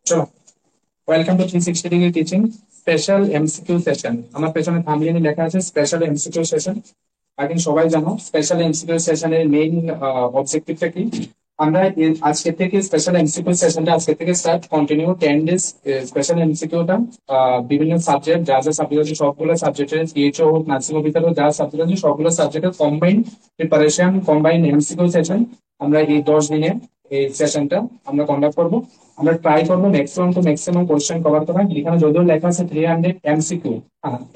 চলো, welcome to 360 degree teaching special MCQ session. আমার পেছনে থাম্বনেইলে লেখা আছে special MCQ session. I think সবাই জানো স্পেশাল এমসিকিউ সেশনের মেইন অবজেক্টিভটা কি। আমরা আজকে থেকে স্পেশাল এমসিকিউ সেশনটা আজকে থেকে স্টার্ট কন্টিনিউ 10 ডেজ। স্পেশাল এমসিকিউটা বিভিন্ন সাবজেক্ট, যা যা সাবজেক্ট আছে সবগুলো সাবজেক্টের, সিএইচও হোক, নার্সিং হোক, ভিতরে যা সাবজেক্ট আছে সবগুলো সাবজেক্টের combine preparation, combine MCQ session আমরা এই 10 দিনে এই সেশনটা আমরা কন্ডাক্ট করবো। আমরা ট্রাই করবো maximum to maximum question cover করা। এখানে যদিও লেখা আছে 300 এমসিকিউ,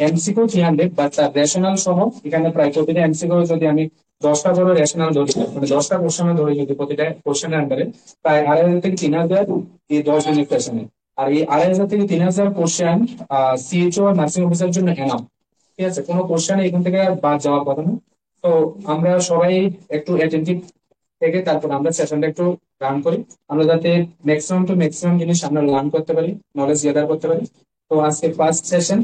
এমসিকিউ 300, বাট তার রেশনাল সহ এখানে প্রায় প্রতিটা এমসিকিউ যদি আমি 10টা করে রেশনাল ধরি, মানে 10টা কোশ্চেন ধরি, যদি প্রতিটা কোশ্চেনের আন্ডারে প্রায় 2500 থেকে 3000 এই 10 দিনের সেশনে। আর এই 2500 থেকে 3000 কোশ্চেন সিএইচও আর নার্সিং অফিসার জন্য এনাম। ঠিক আছে, কোনো কোশ্চেন এখান থেকে বাদ যাওয়ার কথা না। তো আমরা সবাই একটু অ্যাটেন্টিভ থেকে তারপর আমরা সেশনটা একটু রান করি, আমরা যাতে ম্যাক্সিমাম টু ম্যাক্সিমাম জিনিস আমরা লার্ন করতে পারি, নলেজ গেদার করতে পারি। তো আজকে ফার্স্ট সেশন,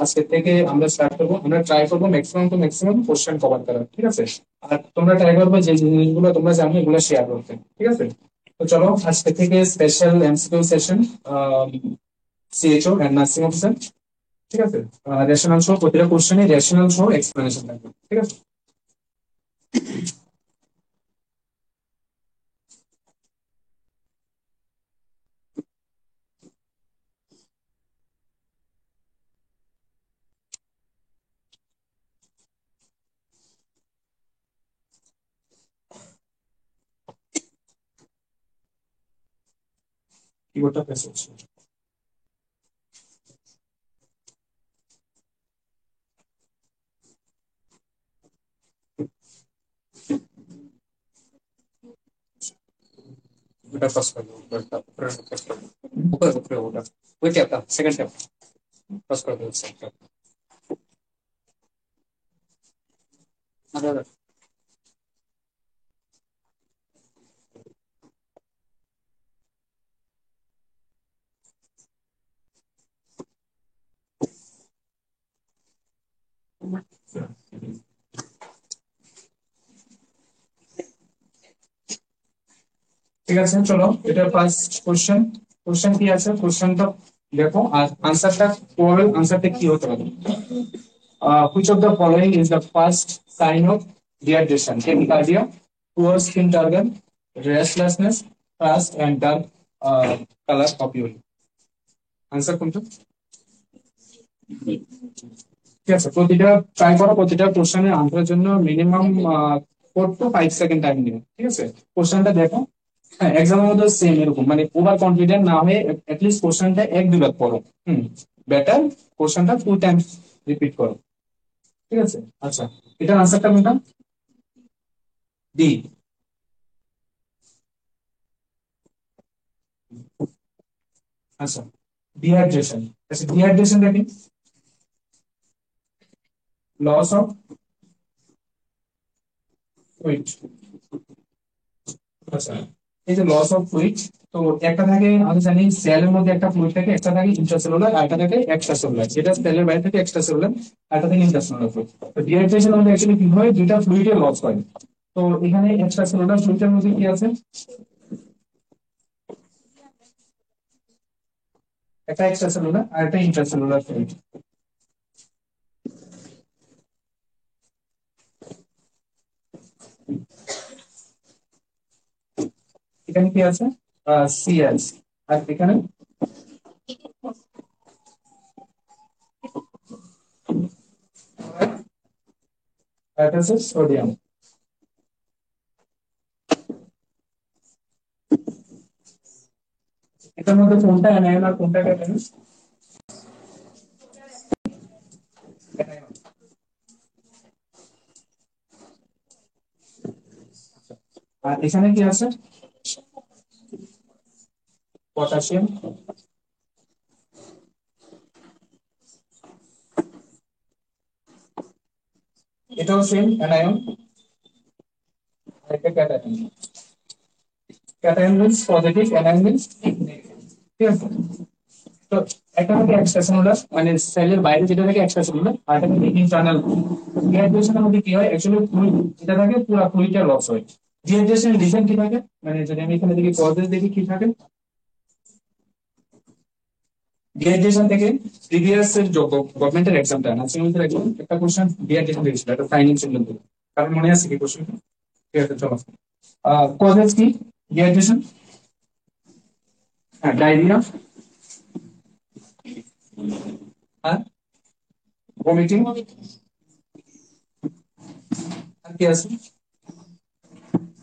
আজকে থেকে আমরা স্টার্ট করবো। আমরা ট্রাই করবো maximum to maximum question cover করার, ঠিক আছে। আর তোমরা ট্রাই করবে যে জিনিসগুলো তোমরা জানো এগুলো শেয়ার করতে, ঠিক আছে। তো চলো আজকে থেকে special MCQ session, CHO and nursing officer, ঠিক আছে। রেশনাল সহ প্রতিটা কোশ্চেনে রেশনাল সহ এক্সপ্লেনেশন থাকবে, ঠিক আছে। কিবোর্ডটা প্রেস হচ্ছে। ওটা পাস করবো, ওটা পাস করবো, উপরে উপরে ওটা, ওই ট্যাবটা, সেকেন্ড ট্যাব পাস করে দিচ্ছে। আচ্ছা আচ্ছা। ঠিক আছে, চলো এটা ফার্স্ট কোশ্চেন। কোশ্চেন কি আছে, কোশ্চেনটা দেখো আর আনসারটা, ওভারঅল আনসারটা কি হতে পারে। which of the following is the first sign of dehydration? Tachycardia, poor skin turgor, restlessness, fast and dark color of urine. Answer কোনটা? ঠিক আছে, প্রতিটা ট্রাই করো, প্রতিটা কোশ্চেনের আনসারের জন্য মিনিমাম 4 to 5 সেকেন্ড টাইম নিও, ঠিক আছে। কোশ্চেনটা দেখো। হ্যাঁ, এক্সামের মধ্যে সেম এরকম, মানে ওভার কনফিডেন্ট না হয়ে অ্যাটলিস্ট কোশ্চেনটা 1-2 বার পড়ো। বেটার কোশ্চেনটা 2 টাইমস রিপিট করো, ঠিক আছে। আচ্ছা, এটার আনসারটা কোনটা? ডি। আচ্ছা, ডিহাইড্রেশন। আচ্ছা, ডিহাইড্রেশনটা কি? Loss of fluid. আচ্ছা, এই যে লস অফ ফ্লুইড, তো একটা থাকে আমি জানি সেলের মধ্যে একটা ফ্লুইড থাকে, একটা থাকে ইন্ট্রাসেলুলার আর একটা থাকে এক্সট্রাসেলুলার, যেটা সেলের বাইরে থেকে এক্সট্রাসেলুলার আর একটা থাকে ইন্ট্রাসেলুলার ফ্লুইড। তো ডিহাইড্রেশনের মধ্যে অ্যাকচুয়ালি কি হয়, দুইটা ফ্লুইডের লস হয়। তো এখানে এক্সট্রাসেলুলার ফ্লুইডের মধ্যে কি আছে, একটা এক্সট্রাসেলুলার আর একটা ইন্ট্রাসেলুলার ফ্লুইড। এখানে কি আছে, সিএস, আর এখানে এটা হচ্ছে সোডিয়াম। এটার মধ্যে কোনটা অ্যানায়ন আর কোনটা ক্যাটায়ন? আর এখানে কি আছে, পটাশিয়াম। এটাও সেম অ্যানায়ন, একটা cation. Cation means positive, anion means negative, ঠিক আছে। তো একটা থাকে এক্সট্রা সেলুলার, মানে সেলের বাইরে যেটা থাকে এক্সট্রা সেলুলার, আর একটা থাকে ইন্টারনাল। ডিহাইড্রেশনের মধ্যে কি হয়, অ্যাকচুয়ালি ফ্লুইড যেটা থাকে পুরো ফ্লুইডটা লস হয়। ডিহাইড্রেশনের রিজন কি থাকে, মানে যদি আমি এখানে দেখি কজেস দেখি কি থাকে, ডিহাইড্রেশন থেকে প্রিভিয়াস এর গভর্নমেন্টের এক্সামটা নার্সিং হোমের একদম একটা কোশ্চেন ডিহাইড্রেশন দিয়েছিল, একটা ফাইন্যান্স ছিল, কারণ মনে আছে কি কোশ্চেন? ঠিক আছে চলো। কজেস কি ডিহাইড্রেশন? হ্যাঁ, ডায়রিয়া, আর ভমিটিং, আর কি আছে,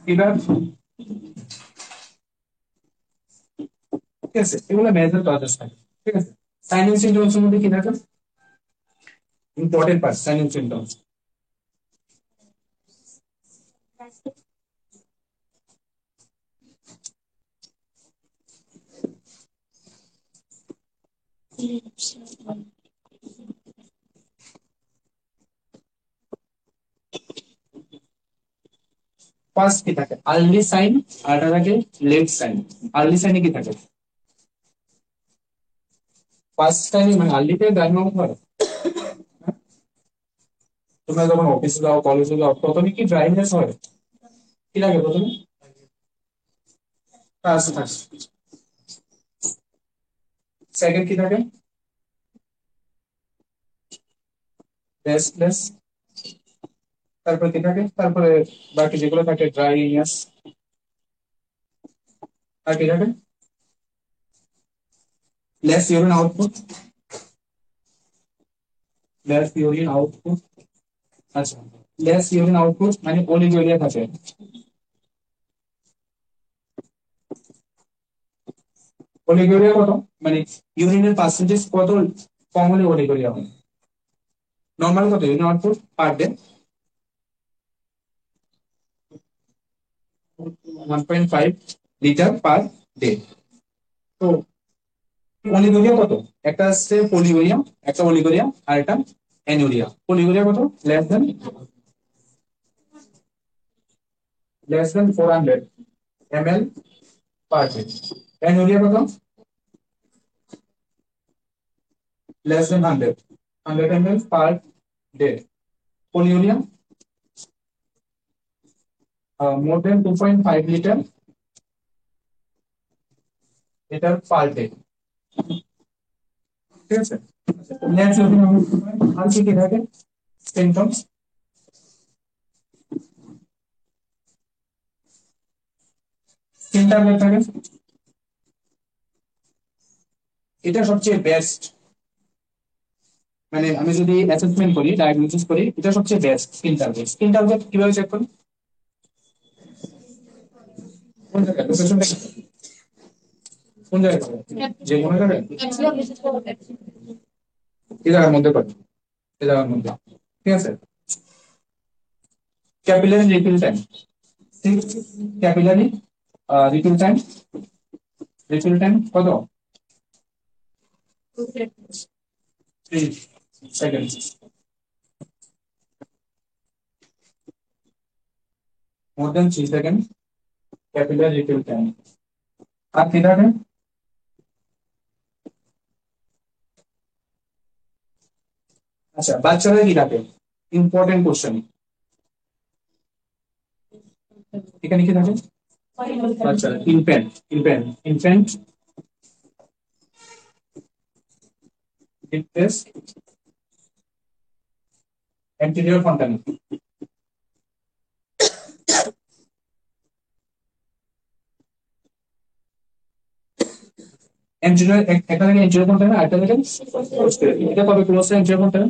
ফিভার। ঠিক আছে, এগুলো মেজর কজেস থাকে। ঠিক আছে, সাইন এন্ড সিম্পটমস এর মধ্যে কি থাকে, important part sign and symptoms. First কি থাকে, আর্লি সাইন, আর এটা থাকে লেট সাইন। আর্লি সাইনে কি থাকে, ফার্স্ট সাইনে মানে আর্লিতে ডায়গনোস হয়। তোমরা যখন অফিসে যাও, কলেজে যাও, প্রথমে কি ড্রাইনেস হয়, কি লাগে প্রথমে? ফার্স্ট ফার্স্ট সেকেন্ড কি থাকে, রেস্টলেস। তারপরে কি থাকে, তারপরে বাকি যেগুলো থাকে ড্রাইনেস। আর কি থাকে, less urine output, less urine output. আচ্ছা, লেস ইউরিন আউটপুট মানে অলিগোরিয়া থাকে। অলিগোরিয়া কত, মানে ইউরিনের পার্সেন্টেজ কত কম হলে অলিগোরিয়া হয়? নর্মাল কত urine output per day? 1.5 litre per day. তো অলিগোরিয়া কত, একটা হচ্ছে পলিগোরিয়া, একটা অলিগোরিয়া, আর একটা অ্যানুরিয়া। পলিগোরিয়া কত, less than 400 ml per day. Anuria কত, less than 100 ml per day. Polyuria more than 2.5 litre litre per day. ঠিক আছে, নেক্সট যদি আমি আর কি কি থাকে সিমটমস, স্কিন ট্যাবলেট থাকে। এটা সবচেয়ে বেস্ট, মানে আমি যদি অ্যাসেসমেন্ট করি, ডায়াগনোসিস করি, এটা সবচেয়ে best skin tablet. Skin tablet কিভাবে চেক করি, কোন জায়গায় লোকেশনটা, কোন জায়গায় যে কোনো জায়গায়, এই জায়গার মধ্যে করি, এই জায়গার মধ্যে। ঠিক আছে, capillary refill time, capillary refill time, refill time কত, 3 সেকেন্ড, মোর দেন 3 সেকেন্ড ক্যাপিলারি রিফিল টাইম। আর কি থাকে, আচ্ছা বাচ্চাদের কি থাকে, ইম্পর্টেন্ট কোশ্চেন, এখানে কি থাকে, আচ্ছা ইনফ্যান্ট, ইনফ্যান্ট ডিপটেস অ্যান্টিরিয়র ফন্টানা। এনজিও একটা থেকে এনজিও ফন্টানা, আরেকটা থেকে posterior। এটা কবে ক্লোজ এনজিও ফন্টানা,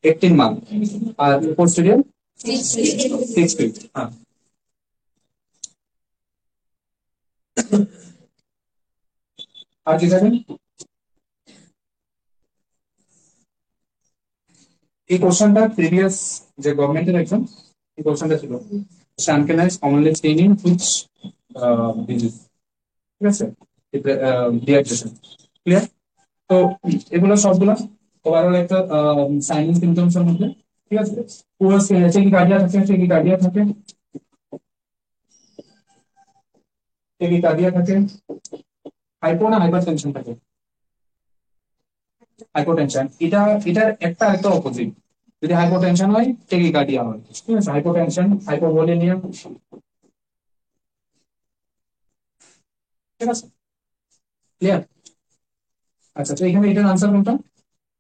18 মান্থ, আর পোস্টেরিয়র 6 ফিট। হ্যাঁ, আর কি থাকে, এই কোশ্চেনটা প্রিভিয়াস যে গভর্নমেন্টের এক্সাম, এই কোশ্চেনটা ছিল, শানকেনাইজ commonly seen in which disease. ঠিক আছে, ডিহাইড্রেশন, ক্লিয়ার। তো এগুলো সবগুলো ওভারঅল একটা সাইন সিমটমস এর মধ্যে। ঠিক আছে, পুরো চেকিকার্ডিয়া থাকে, চেকিকার্ডিয়া থাকে, চেকিকার্ডিয়া থাকে, হাইপো না হাইপার টেনশন থাকে? হাইপোটেনশন, এটার একটা অপোজিট। যদি হাইপোটেনশন হয় টেকিকার্ডিয়া হয়, ঠিক আছে? হাইপোটেনশন, হাইপোভোলেমিয়া, ঠিক আছে? ক্লিয়ার? আচ্ছা, তো এখানে এটার আনসার কোনটা?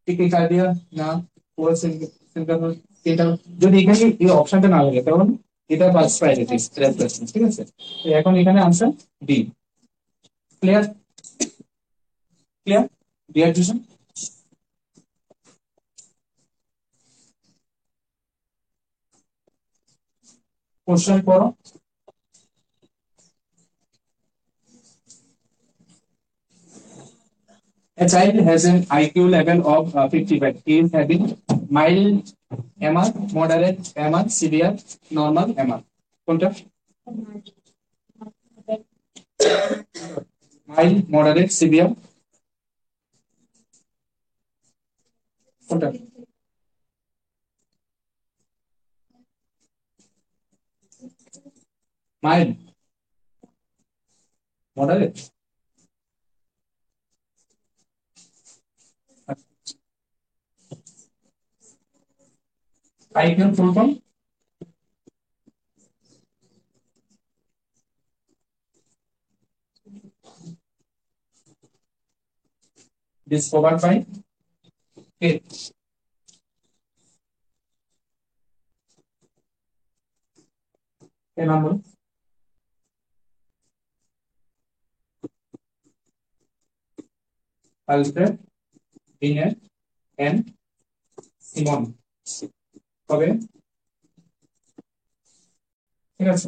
টেকিকার্ডিয়া না পুরো সিম্পল? এটা যদি এখানে এই অপশনটা না লাগে তখন এটা ফার্স্ট প্রায়োরিটি রেসপিরেশন, ঠিক আছে? তো এখন এখানে answer D. Clear? Clear? Dehydration. Question করো। A child has an IQ level of 55. He is having mild MR, moderate MR, severe, normal MR. কোনটা? Mild, moderate, severe, কোনটা? Mild, moderate. IQ full form? Discovered by কে? কে নাম বলো? Alfred Binet and Simon. কবে? ঠিক আছে।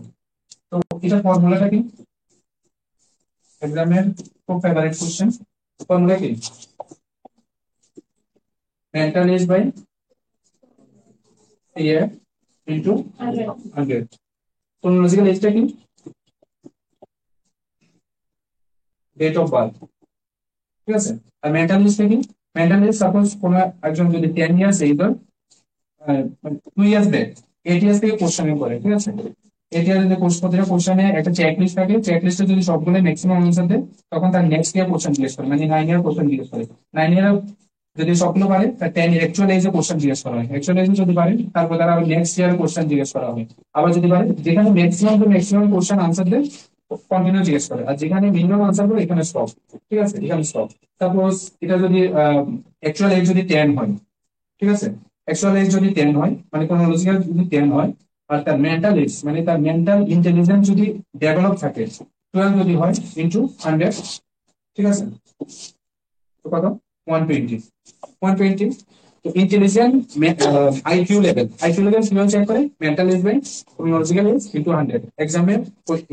তো এটার ফর্মুলাটা কি? এক্সামের খুব ফেভারিট কোশ্চেন। ফর্মুলা কি? Mental age by year into 100। Chronological এজটা কি? ডেট অফ বার্থ, ঠিক আছে? আর মেন্টাল এজটা কি? মেন্টাল এজ সাপোজ কোন একজন যদি 10 ইয়ার্স এইবার 2 ইয়ার্স ব্যাক 8 ইয়ার্স থেকে কোশ্চেন করে, ঠিক আছে? 8 ইয়ার যদি প্রতিটা কোশ্চেনে একটা চেক লিস্ট থাকে, চেক লিস্টে যদি সবগুলো ম্যাক্সিমাম আনসার দেয় তখন তার নেক্সট ইয়ার কোশ্চেন জিজ্ঞেস করে, মানে 9 ইয়ার কোশ্চেন জিজ্ঞেস করে। 9 ইয়ার যদি সবগুলো পারে তার 10 অ্যাকচুয়াল এজে কোশ্চেন জিজ্ঞেস করা হয়। অ্যাকচুয়াল এজে যদি পারে তারপর তারা আবার নেক্সট ইয়ার কোশ্চেন জিজ্ঞেস করা হবে। আবার যদি পারে যেখানে ম্যাক্সিমাম কোশ্চেন আনসার দেয় কন্টিনিউ জিজ্ঞেস করে, আর যেখানে মিনিমাম আনসার করে এখানে স্টপ, ঠিক আছে? এখানে স্টপ। সাপোজ এটা যদি অ্যাকচুয়াল এজ যদি 10 হয়, ঠিক আছে? অ্যাকচুয়াল এজ যদি 10 হয় মানে ক্রোনোলজিক্যাল যদি 10 হয়, আর তার মেন্টাল এজ মানে তার মেন্টাল ইন্টেলিজেন্স যদি ডেভেলপ থাকে 12 যদি হয় ইন্টু 100, ঠিক আছে? তো কত? 120। 120। তো ইন্টেলিজেন্ট আইকিউ লেভেল কিভাবে চেক করে? Mental age by chronological age into 100। এক্সামের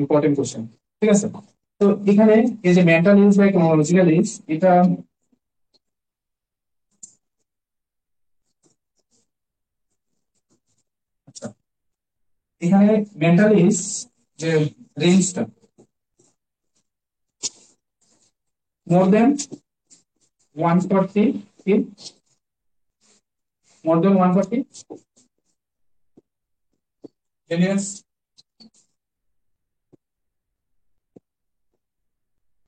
ইম্পর্টেন্ট কোশ্চেন, ঠিক আছে? তো এখানে এই যে mental age by chronological age, এটা আচ্ছা, এখানে মেন্টাল এজ যে রেঞ্জটা more than 140 in more than 140 aliens,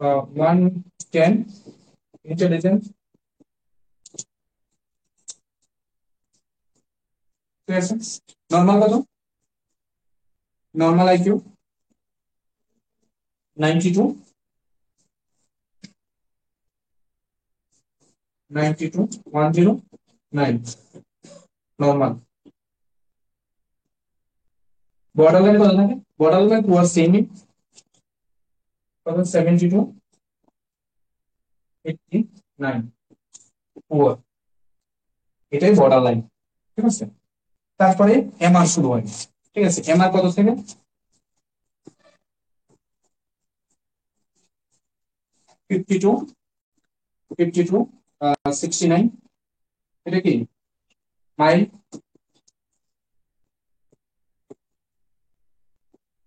110 intelligence, presence, normal কত? normal IQ 92, 92, 109 normal। borderline কত থাকে? borderline towards semi কত? 72, 89 poor। এটাই borderline, ঠিক আছে? তারপরে এমআর শুরু হয়, ঠিক আছে? এমআর কত থেকে? 52, 52, 69। এটা কি? Mile.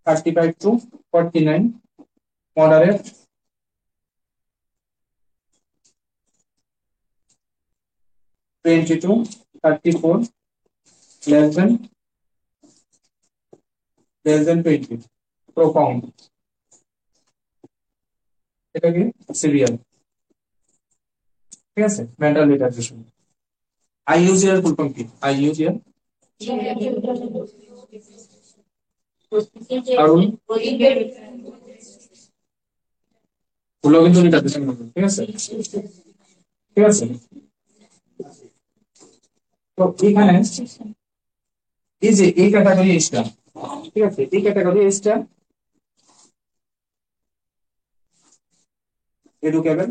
35 to 49 moderate, 20 to 34 less than 20 profound। এটা কি সিরিয়াল, ঠিক আছে, মেন্টাল রিটার্ডেশন। আইইউসিআর ফুল ফর্ম কি? আইইউসিআর কারণ গুলো কিন্তু রিটার্ডেশন হবে, ঠিক আছে, ঠিক আছে। তো এখানে এই যে এই ক্যাটাগরি এসটা, ঠিক আছে, এই ক্যাটাগরি এসটা এডুকেবল,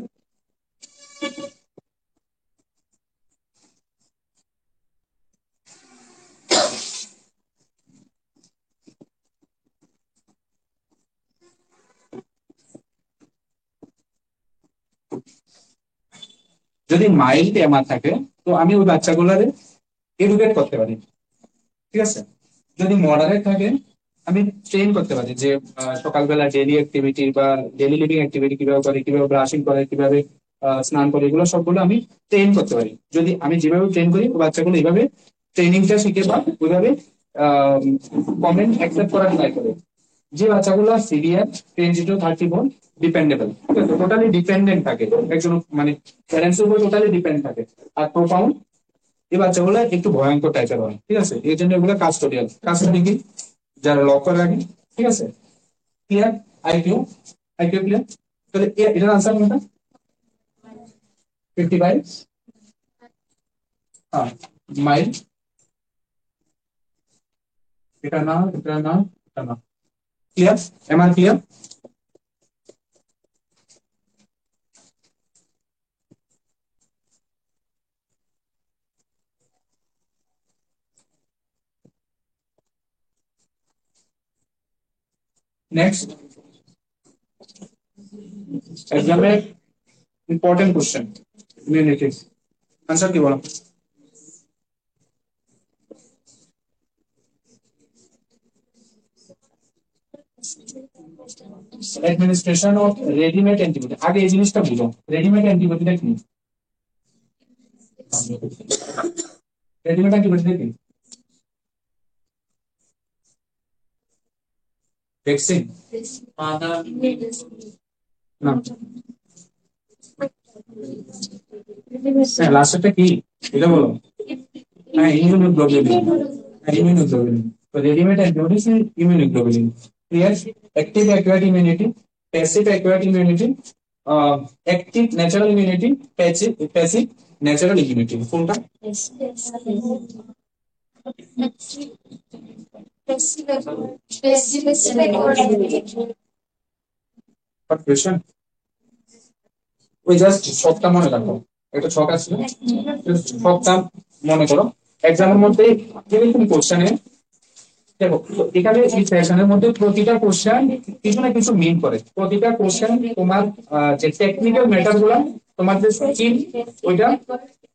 যদি মাইল্ড এমআর থাকে তো আমি ওই বাচ্চাগুলারে এডুকেট করতে পারি, ঠিক আছে। যদি মডারেট থাকে আমি ট্রেন করতে পারি যে সকালবেলা ডেইলি অ্যাক্টিভিটি বা ডেইলি লিভিং অ্যাক্টিভিটি কিভাবে করে, কিভাবে ব্রাশিং করে, কিভাবে স্নান করে, এগুলো সবগুলো আমি ট্রেন করতে পারি। যদি আমি যেভাবে ট্রেন করি বাচ্চাগুলো এইভাবে ট্রেনিংটা শিখে বা ওইভাবে কমেন্ট অ্যাকসেপ্ট করার ট্রাই করে। যে বাচ্চাগুলো সিরিয়াস 10 to 34 ডিপেন্ডেবল, ঠিক আছে, টোটালি ডিপেন্ডেন্ট থাকে একজন মানে প্যারেন্টস এর উপর টোটালি ডিপেন্ড থাকে। আর প্রোফাউন্ড এই বাচ্চাগুলো একটু ভয়ঙ্কর টাইপের হয়, ঠিক আছে, এই জন্য এগুলো কাস্টোডিয়াল। কাস্টোডি কি? যারা লক করে রাখে, ঠিক আছে। ক্লিয়ার? IQ, IQ clear? তাহলে এটার আনসার কোনটা? 55, হ্যাঁ, মাইল, এটা না, এটা না, এটা না। ক্লিয়ার? MR clear? নেক্সট এক্সামের ইম্পর্টেন্ট কোশ্চেন, ইমিউনিটিস, আনসার কি বলো? অ্যাডমিনিস্ট্রেশন অফ রেডিমেড অ্যান্টিবডি, আগে এই জিনিসটা বুঝো, রেডিমেড অ্যান্টিবডিটা কি? রেডিমেড অ্যান্টিবডিটা কি? ভ্যাকসিন না, লাস্টটা কি এটা বলো? হ্যাঁ, ইমিউনোগ্লোবুলিন, হ্যাঁ ইমিউনোগ্লোবুলিন। তো readymade antibodies immunoglobulin. Clear? Active acquired immunity, passive acquired immunity, active natural immunity, passive passive natural immunity. কোনটা? বাট কোশ্চেন ওই জাস্ট ছকটা মনে রাখো, একটা ছক আছে না? Just ছকটা মনে করো। এক্সামের মধ্যে এরকম কোশ্চেনে দেখো, এখানে এই সেশনের মধ্যে প্রতিটা কোশ্চেন কিছু না কিছু মিন করে। প্রতিটা কোশ্চেন তোমার যে টেকনিক্যাল ম্যাটার গুলা, তোমার যে স্কিল, ওইটা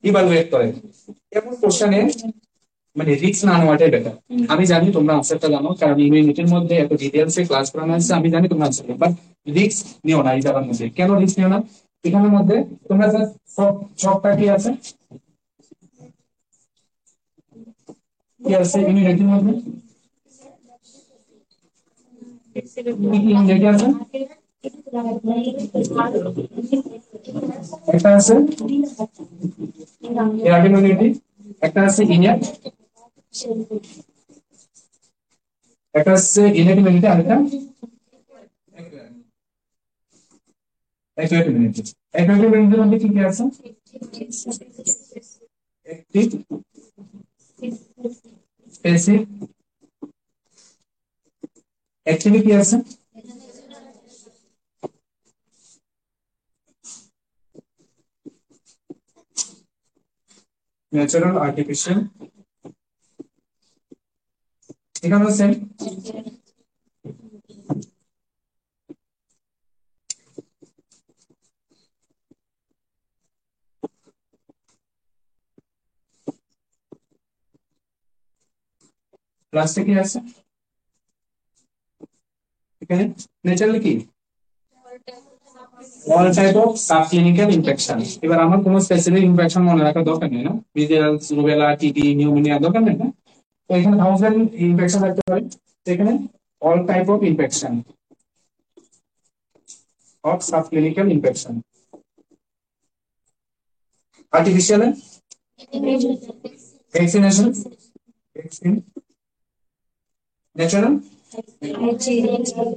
ইভালুয়েট করে। এমন কোশ্চেনে মানে রিস্ক না নেওয়াটাই বেটার। আমি জানি তোমরা আনসারটা জানো, কারণ ইউনিটের মধ্যে এত ডিটেলসে ক্লাস করানো হয়েছে, আমি জানি তোমরা আনসার, বাট রিস্ক নিও না এই জায়গার মধ্যে। কেন রিস্ক নিও না? এখানের মধ্যে তোমরা সব সবটা কি আছে, কি আছে ইউনিটের মধ্যে, কি কি ইউনিট আছে? একটা আছে এয়ার ইমিউনিটি, একটা আছে ইনিয়াট, একটা আছে ইনেট ইমিউনিটি, আর একটা অ্যাকুয়েট ইমিউনিটি। অ্যাকুয়েট ইমিউনিটির মধ্যে কি কি আছে? অ্যাক্টিভ, প্যাসিভ, অ্যাক্টিভ কি আছে? ন্যাচারাল, আর্টিফিশিয়াল, এখানেও সেম। লাস্টে কি আছে এখানে? ন্যাচারাল কি? All type of subclinical infection. এবার আমার কোনো স্পেসিফিক ইনফেকশন মনে রাখার দরকার নেই না, মিজেলস, রুবেলা, টিবি, নিউমোনিয়া দরকার নেই না। তো এখানে 1000 ইনফেকশন থাকতে পারে। তো এখানে all type of infection, of subclinical infection. Artificial vaccination, vaccine, natural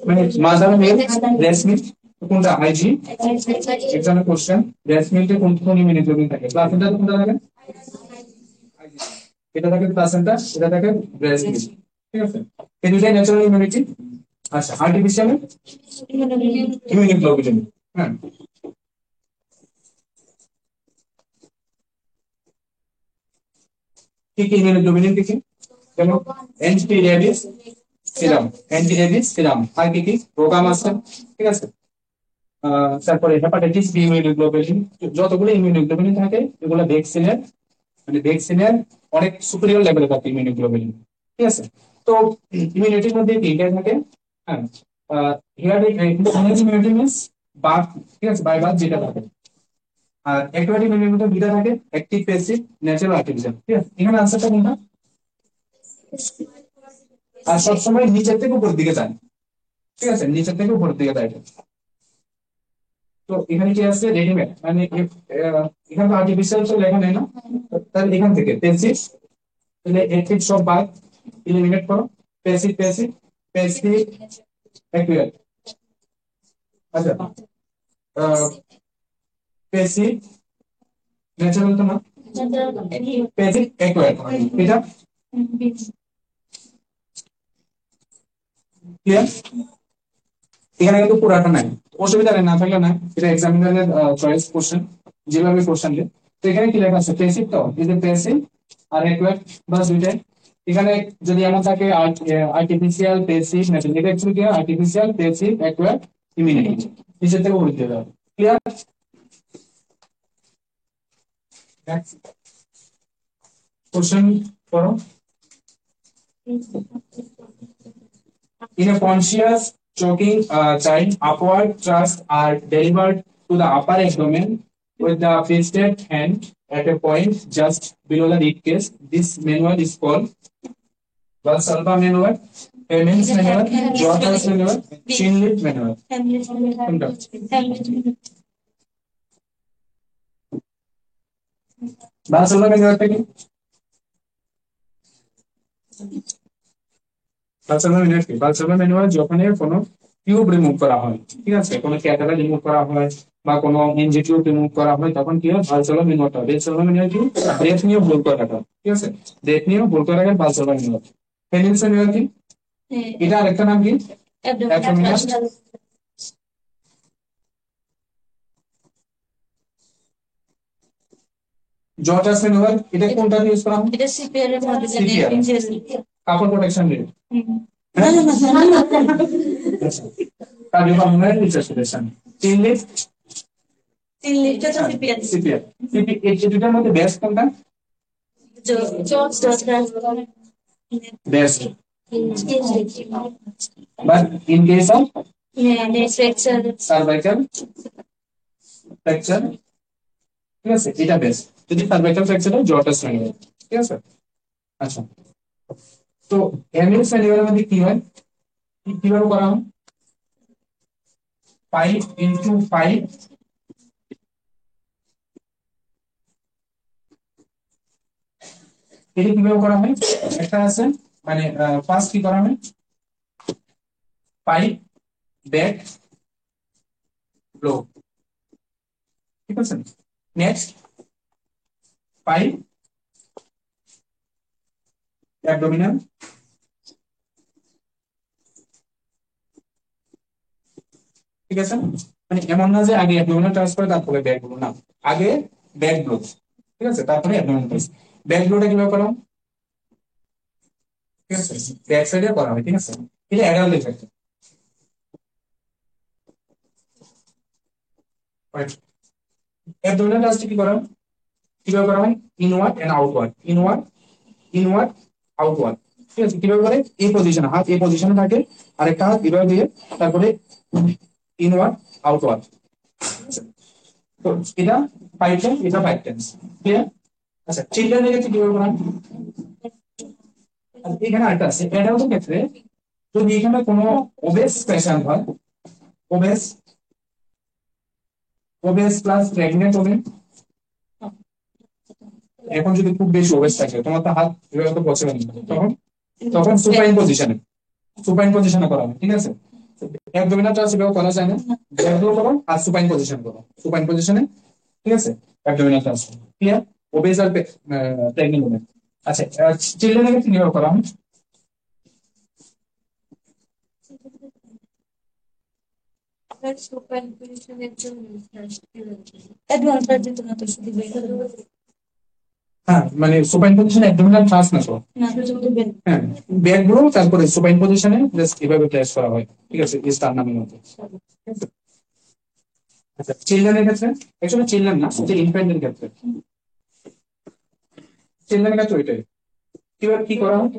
মানে মাদার মিল্ক, ব্রেস্ট মিল্ক কোনটা আইজি এক্সামের কোশ্চেন, ব্রেস্ট মিল্কে কোন কোন ইমিউনোগ্লোবিন থাকে, প্লাসেন্টা কোনটা থাকে, এটা থাকে প্লাসেন্টা, এটা থাকে ব্রেস্ট মিল্ক, ঠিক আছে, এই দুটাই ন্যাচারাল ইমিউনিটি। আচ্ছা আর্টিফিশিয়াল ইমিউনোগ্লোবিন, হ্যাঁ কি কি ইমিউনোগ্লোবিন কি কি, যেমন anti rabies serum, anti rabies serum, আর কি কি রোগাম আছে, ঠিক আছে, তারপরে হেপাটাইটিস বি ইমিউনোগ্লোবিন, যতগুলো ইমিউনোগ্লোবিন থাকে এগুলো ভ্যাকসিনের মানে ভ্যাকসিনের অনেক সুপিরিয়র লেভেলে থাকে ইমিউনোগ্লোবিন, ঠিক আছে। তো ইমিউনিটির মধ্যে তিনটাই থাকে, হ্যাঁ, হিয়ার ইমিউনিটি মিন্স বার্থ, ঠিক আছে, বাই বার্থ যেটা থাকে, আর অ্যাকুয়াটিক ইমিউনিটি দুইটা থাকে, অ্যাক্টিভ প্যাসিভ ন্যাচারাল আর্টিফিশিয়াল, ঠিক আছে। এখানে আনসারটা কোনটা, আর সবসময় নিচের থেকে উপর দিকে যায়, ঠিক আছে, নিচের থেকে উপর দিকে যায় এটা। তো এখানে কি আছে রেডিমেড মানে এখানে আর্টিফিশিয়াল তো লেখা নেই না, তাহলে এখান থেকে প্যাসিভ, তাহলে অ্যাক্টিভ সব বাদ এলিমিনেট করো, প্যাসিভ প্যাসিভ প্যাসিভ অ্যাকুয়ার, আচ্ছা প্যাসিভ ন্যাচারাল তো না, প্যাসিভ অ্যাকুয়ার, এটা ক্লিয়ার। এখানে কিন্তু পুরাটা নাই, অসুবিধা নেই, না থাকলে না, এটা এক্সামিনারের চয়েস কোশ্চেন, যেভাবে কোশ্চেন দেয়। তো এখানে কি লেখা আছে প্যাসিভ, তো এই যে প্যাসিভ আর অ্যাকুয়ার বাস দুইটাই। এখানে যদি এমন থাকে আর্টিফিশিয়াল প্যাসিভ ন্যাচারাল, এটা অ্যাকচুয়ালি কি আর্টিফিশিয়াল প্যাসিভ অ্যাকুয়ার ইমিউনিটি, নিচের থেকে উপরে দিয়ে দাও, ক্লিয়ার। কোশ্চেন করো। In a conscious choking child, upward thrusts are delivered to the upper abdomen with the fisted hand at a point just below the rib cage. This maneuver is called Valsalva maneuver, Femin's maneuver, Jordan's maneuver, chin lift maneuver. Valsalva maneuver কি? বালসালভার manual কি? বালসালভার manual যখন কোনো tube remove করা হয়, ঠিক আছে, কোনো catheter remove করা হয় বা কোনো এনজি টিউব রিমুভ করা হয়, তখন কি হয় বালসালভার ম্যানুয়ালটা, বালসালভার ম্যানুয়াল কি ব্রেথ নিয়ে হোল্ড করে রাখা, ঠিক আছে, ব্রেথ নিয়ে হোল্ড করে রাখা বালসালভার ম্যানুয়াল। ফেনিলস ম্যানুয়াল কি? এটা আরেকটা নাম কি? অ্যাবডোমিনাল। জর্জাস ম্যানুয়াল এটা কোনটা ইউজ করা হয়? এটা সিপিআর এর মধ্যে যেটা কাপড় প্রোটেকশন রে, cardiopulmonary resuscitation, chain lift, chain lift তো সিপিআর, সিপিআর এই দুটার মধ্যে বেস্ট কোনটা? Best, but in case of cervical fracture, ঠিক আছে, এটা বেস্ট যদি সার্ভাইকাল ফ্র্যাকচার হয় জর্টাস ম্যানুয়াল, ঠিক আছে। আচ্ছা তো এমএস ম্যানুয়ালের মধ্যে কি হয়, কিভাবে করা হয়? 5x5 এটা কিভাবে করা হয়? একটা আছে মানে ফার্স্ট কি করা হয়, 5 ব্যাক ব্লো, ঠিক আছে, নেক্সট 5 অ্যাবডোমিনাল, ঠিক আছে, মানে এমন না যে আগে অ্যাবডোমিনাল টাচ করে তারপরে ব্যাক ব্লো, না, আগে ব্যাক ব্লো, ঠিক আছে, তারপরে অ্যাবডোমিনাল টাচ। ব্যাক ব্লোটা কিভাবে করা হয়? ঠিক আছে, ব্যাক সাইডে করা হয়, ঠিক আছে, এটা অ্যাডাল্ট এফেক্ট। অ্যাবডোমিনাল টাচটা কি করা হয়, কিভাবে করা হয়? Inward and outward, inward inward outward, ঠিক আছে, কিভাবে করে? এই পজিশনে, হাত এই পজিশনে থাকে, আরেকটা হাত এভাবে দিয়ে তারপরে ইনওয়ার্ড আউটওয়ার্ড, তো এটা 5 টাইমস, এটা 5 টাইমস, ক্লিয়ার। আচ্ছা চিলড্রেনের ক্ষেত্রে কিভাবে করা হয়? আচ্ছা, এখানে আরেকটা আছে অ্যাডাল্টের ক্ষেত্রে যদি এখানে কোনো ওবেস পেশেন্ট হয়, obeys obeys plus pregnant women. এখন যদি খুব বেশি ওবেস থাকে, তোমার তো হাত এভাবে তো পসিবল না, তখন তখন সুপাইন পজিশনে করা হয়, ঠিক আছে। অ্যাবডোমিনাল ট্রান্স এভাবে করা যায় না, ব্যাকডোর করো আর সুপাইন পজিশন করো, সুপাইন পজিশনে, ঠিক আছে। Abdominal trans clear. ওবেস আর প্রেগনেন্ট ওমেন। আচ্ছা, চিলড্রেনের ক্ষেত্রে কিভাবে করা হয়? হ্যাঁ, মানে সুপাইন পজিশনে অ্যাবডোমিনাল ট্রান্স না তো, হ্যাঁ, ব্যাক গুলো তারপরে সুপাইন পজিশনে জাস্ট এভাবে প্লেস করা হয়, ঠিক আছে, স্টার নামের মতো। আচ্ছা, চিলড্রেনের ক্ষেত্রে, অ্যাকচুয়ালি চিলড্রেন না, যে ইনফ্যান্টের ক্ষেত্রে, চিলড্রেনের ক্ষেত্রে ওইটাই কিভাবে কি করা হয়?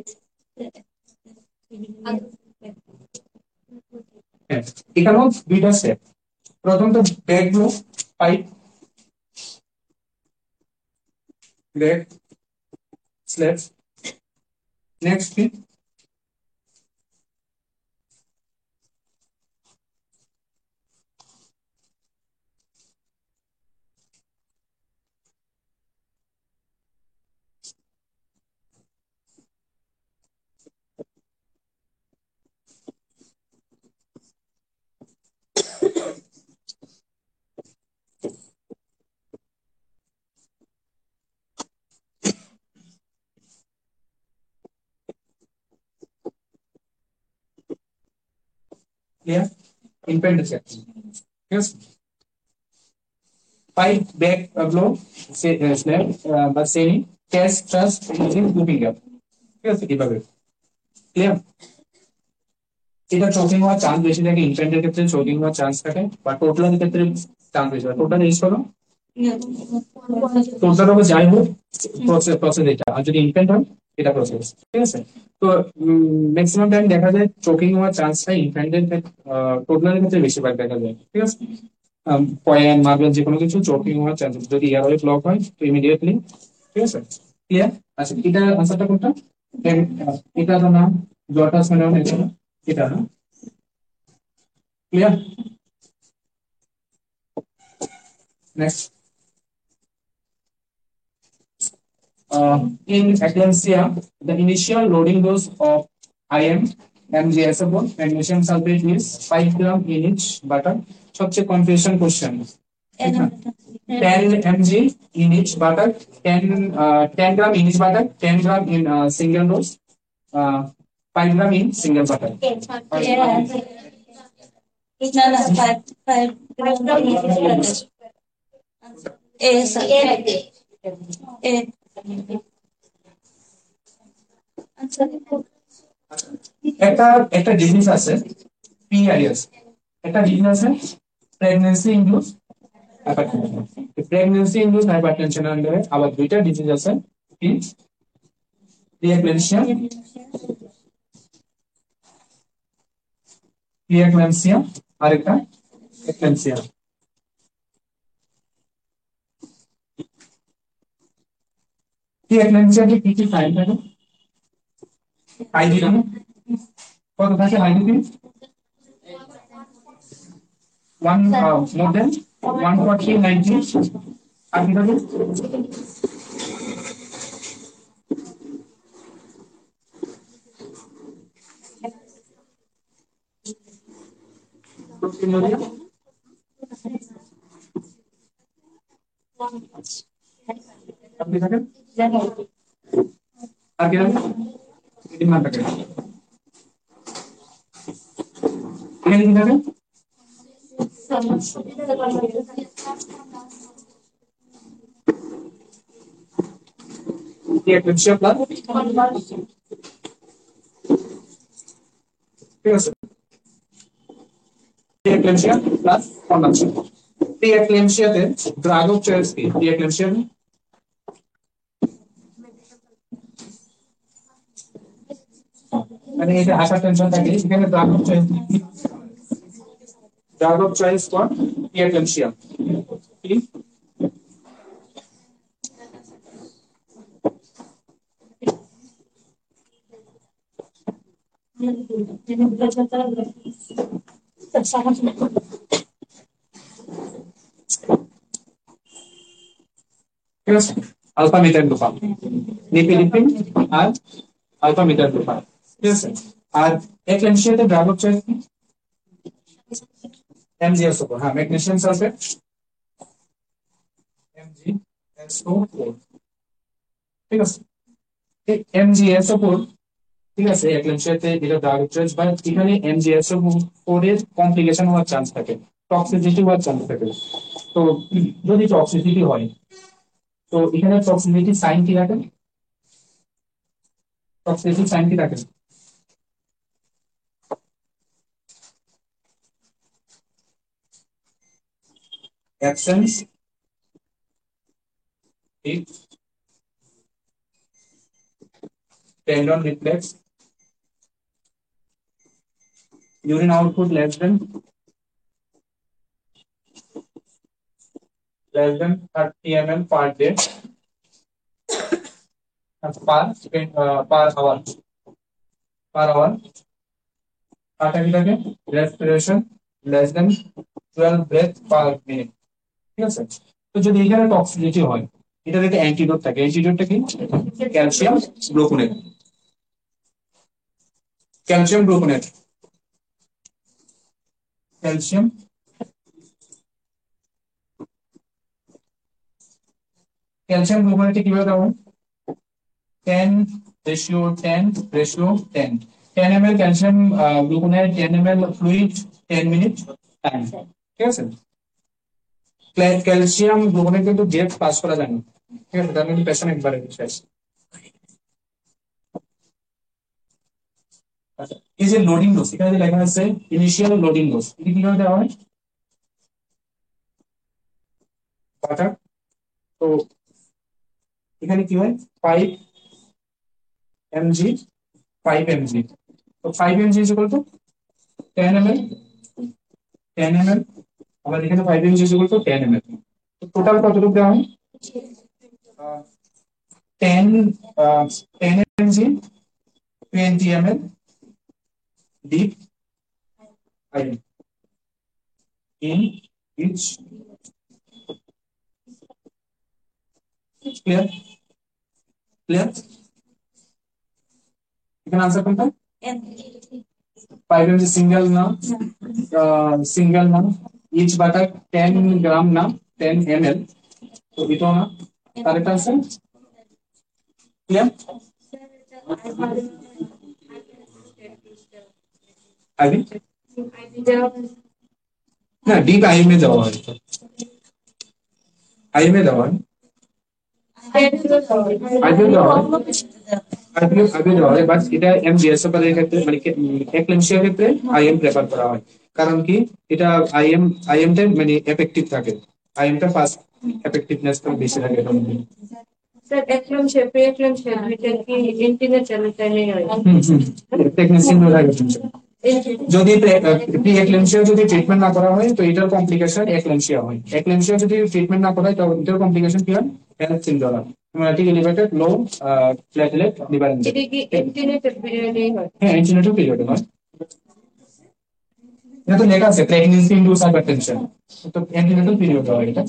হ্যাঁ, এখানেও দুইটা স্টেপ। প্রথমত ব্যাক গুলো, পাইপ, ব্যাক স্লেপস, নেক্সট কি? ক্লিয়ার, ইনফ্যান্টের ক্ষেত্রে, ঠিক আছে। Pipe back blow, say, snap, বা semi cash trust using booking gap, ঠিক আছে, কিভাবে ক্লিয়ার। এটা চোকিং হওয়ার চান্স বেশি থাকে, ইনফ্যান্টের ক্ষেত্রে চোকিং হওয়ার চান্স থাকে, বা টোটালের ক্ষেত্রে চান্স বেশি হয়। টোটাল ইউজ করো, টোটাল হবে যাই হোক প্রসেস প্রসেস এটা, আর যদি ইনফ্যান্ট হয় এটা প্রসেস, ঠিক আছে। তো ম্যাক্সিমাম টাইম দেখা যায় চোকিং হওয়ার চান্সটা ইনফ্যান্টের টোটালের ক্ষেত্রে বেশিরভাগ দেখা যায়, ঠিক আছে। পয়েন্ট মার্বেল যে কোনো কিছু চোকিং হওয়ার চান্স, যদি এয়ারওয়ে ব্লক হয় তো ইমিডিয়েটলি, ঠিক আছে, ক্লিয়ার। আচ্ছা, এটা আনসারটা কোনটা? এটা তো না, জটাস মানে এটা না, clear. Next, in eclampsia, the initial loading dose of IM MgSO4 magnesium sulfate is 5 gram in each butter. সবচেয়ে confusion question, 10 mg in each butter, 10 gram in each butter, 10 gram in single dose, 5 gram in single butter. একটা একটা disease আছে PIS, একটা disease আছে pregnancy induce hypertension. Pregnancy induce hypertension আন্ডারে আবার দুইটা disease আছে, কি? প্রিএক্লেমসিয়া, প্রিএক্লেমসিয়া আর একটা এক্লেমসিয়া। প্রিএক্লেমসিয়াতে কি কি সাইন থাকে? হাই দিলাম, কত থাকে হাই দিতে? 1 more than 140 90, আর কি থাকে? প্রোটিনুরিয়া, আপনি থাকেন আর কি থাকে? এটির নাম থাকে, এখানে কি থাকে? প্রিএক্লেমসিয়া প্লাস, ঠিক আছে, প্রিএক্লেমসিয়া প্লাস কনভার্সন। প্রিএক্লেমসিয়াতে ড্রাগ অফ চয়েস কি? প্রিএক্লেমসিয়া মানে এই যে হাইপার টেনশন থাকে, এখানে drug of choice for preeclampsia কি? ঠিক আছে, আলফা মিথাইল গ্রুপ লিপিডিপিন আর আলফা মিথাইল গ্রুপ, ঠিক আছে। আর এক্লেমশিয়াতে ড্রাগ হচ্ছে এমজিএসও4, হ্যাঁ ম্যাগনেসিয়াম সালফেট MgSO4, ঠিক আছে। MgSO4, ঠিক আছে, এক্লেমশিয়াতে এটা ড্রাগ হচ্ছে, বাট এখানে MgSO4 এর কমপ্লিকেশন হওয়ার চান্স থাকে, টক্সিসিটি হওয়ার চান্স থাকে। তো যদি টক্সিসিটি হয়, তো এখানে টক্সিসিটি সাইন কি রাখেন, টক্সিসিটি সাইন কি রাখেন? Absence heat, tendon reflex, urine output less than 30 ml per day, per hour. আর থাকে respiration less than 12 breath per minute, ঠিক আছে। তো যদি এখানে টক্সিসিটি হয়, এটার একটা অ্যান্টিডোট থাকে, অ্যান্টিডোটটা কি? Calcium gluconate, calcium gluconate, calcium, calcium গ্লুকোনেটে কিভাবে দেওয়া হয়? 10:10:10, 10 ml calcium gluconate, 10 ml fluid, 10 minute time, ঠিক আছে। ক্যালসিয়াম গ্লুকোনেট কিন্তু ডিরেক্ট পাস করা যায় না, ঠিক আছে, তার কিন্তু পেশেন্ট একবারে শেষ। আচ্ছা, এই যে লোডিং ডোজ, এখানে যে লেখা আছে ইনিশিয়াল লোডিং ডোজ, এটা কিভাবে দেওয়া হয়? বাটার, তো এখানে কি হয়? 5 mg, 5 mg, তো 5 mg is equal to 10 ml, 10 ml, আবার এখানে 5 mg is equal to 10 ml, তো টোটাল কতটুকু দেওয়া হয়? আহ, 10 10 mg, 20 ml deep iron in each, clear, clear, এখানে আনসার কোনটা? 5 mg সিঙ্গেল না, সিঙ্গেল না, ইচ বাটার 10 গ্রাম না, 10 ml, তো এটাও না, কারেক্ট আনসার, ক্লিয়ার। আইবি, না ডিপ আইএমএ দেওয়া হয়, আইএমএ দেওয়া হয়, আইবিএম দেওয়া হয়, আইবিএম দেওয়া হয়, বাট এটা এমজিএসএফ এর ক্ষেত্রে মানে এক্লেমশিয়ার ক্ষেত্রে আইএম প্রেফার করা হয়, কারণ কি এটা আইএমটা মানে এফেক্টিভ থাকে, আইএমটা ফাস্ট এফেক্টিভনেস বেশি থাকে এটার মধ্যে। স্যার একদম শেপে একদম শেপ এটা কি ইন্টারনেট চ্যানেলটা নেই হয় টেকনিশিয়ান থাকে। যদি প্রি একলেমশিয়া যদি ট্রিটমেন্ট না করা হয়, তো এটার কমপ্লিকেশন একলেমশিয়া হয়, একলেমশিয়া যদি ট্রিটমেন্ট না করা হয়, তাহলে এটার কমপ্লিকেশন কি হয়? হেলথ syndrome, haemolytic elevated low platelet liver enzyme, এটা কি ইন্টারনেট পিরিয়ডে হয়? হ্যাঁ ইনসুলিনেটর পিরিয়ডে হয়, এটা তো লেখা আছে প্রেগন্যান্সি ইনডিউসড হাইপারটেনশন, তো অ্যান্টিনেটাল পিরিয়ডে হয় এটা।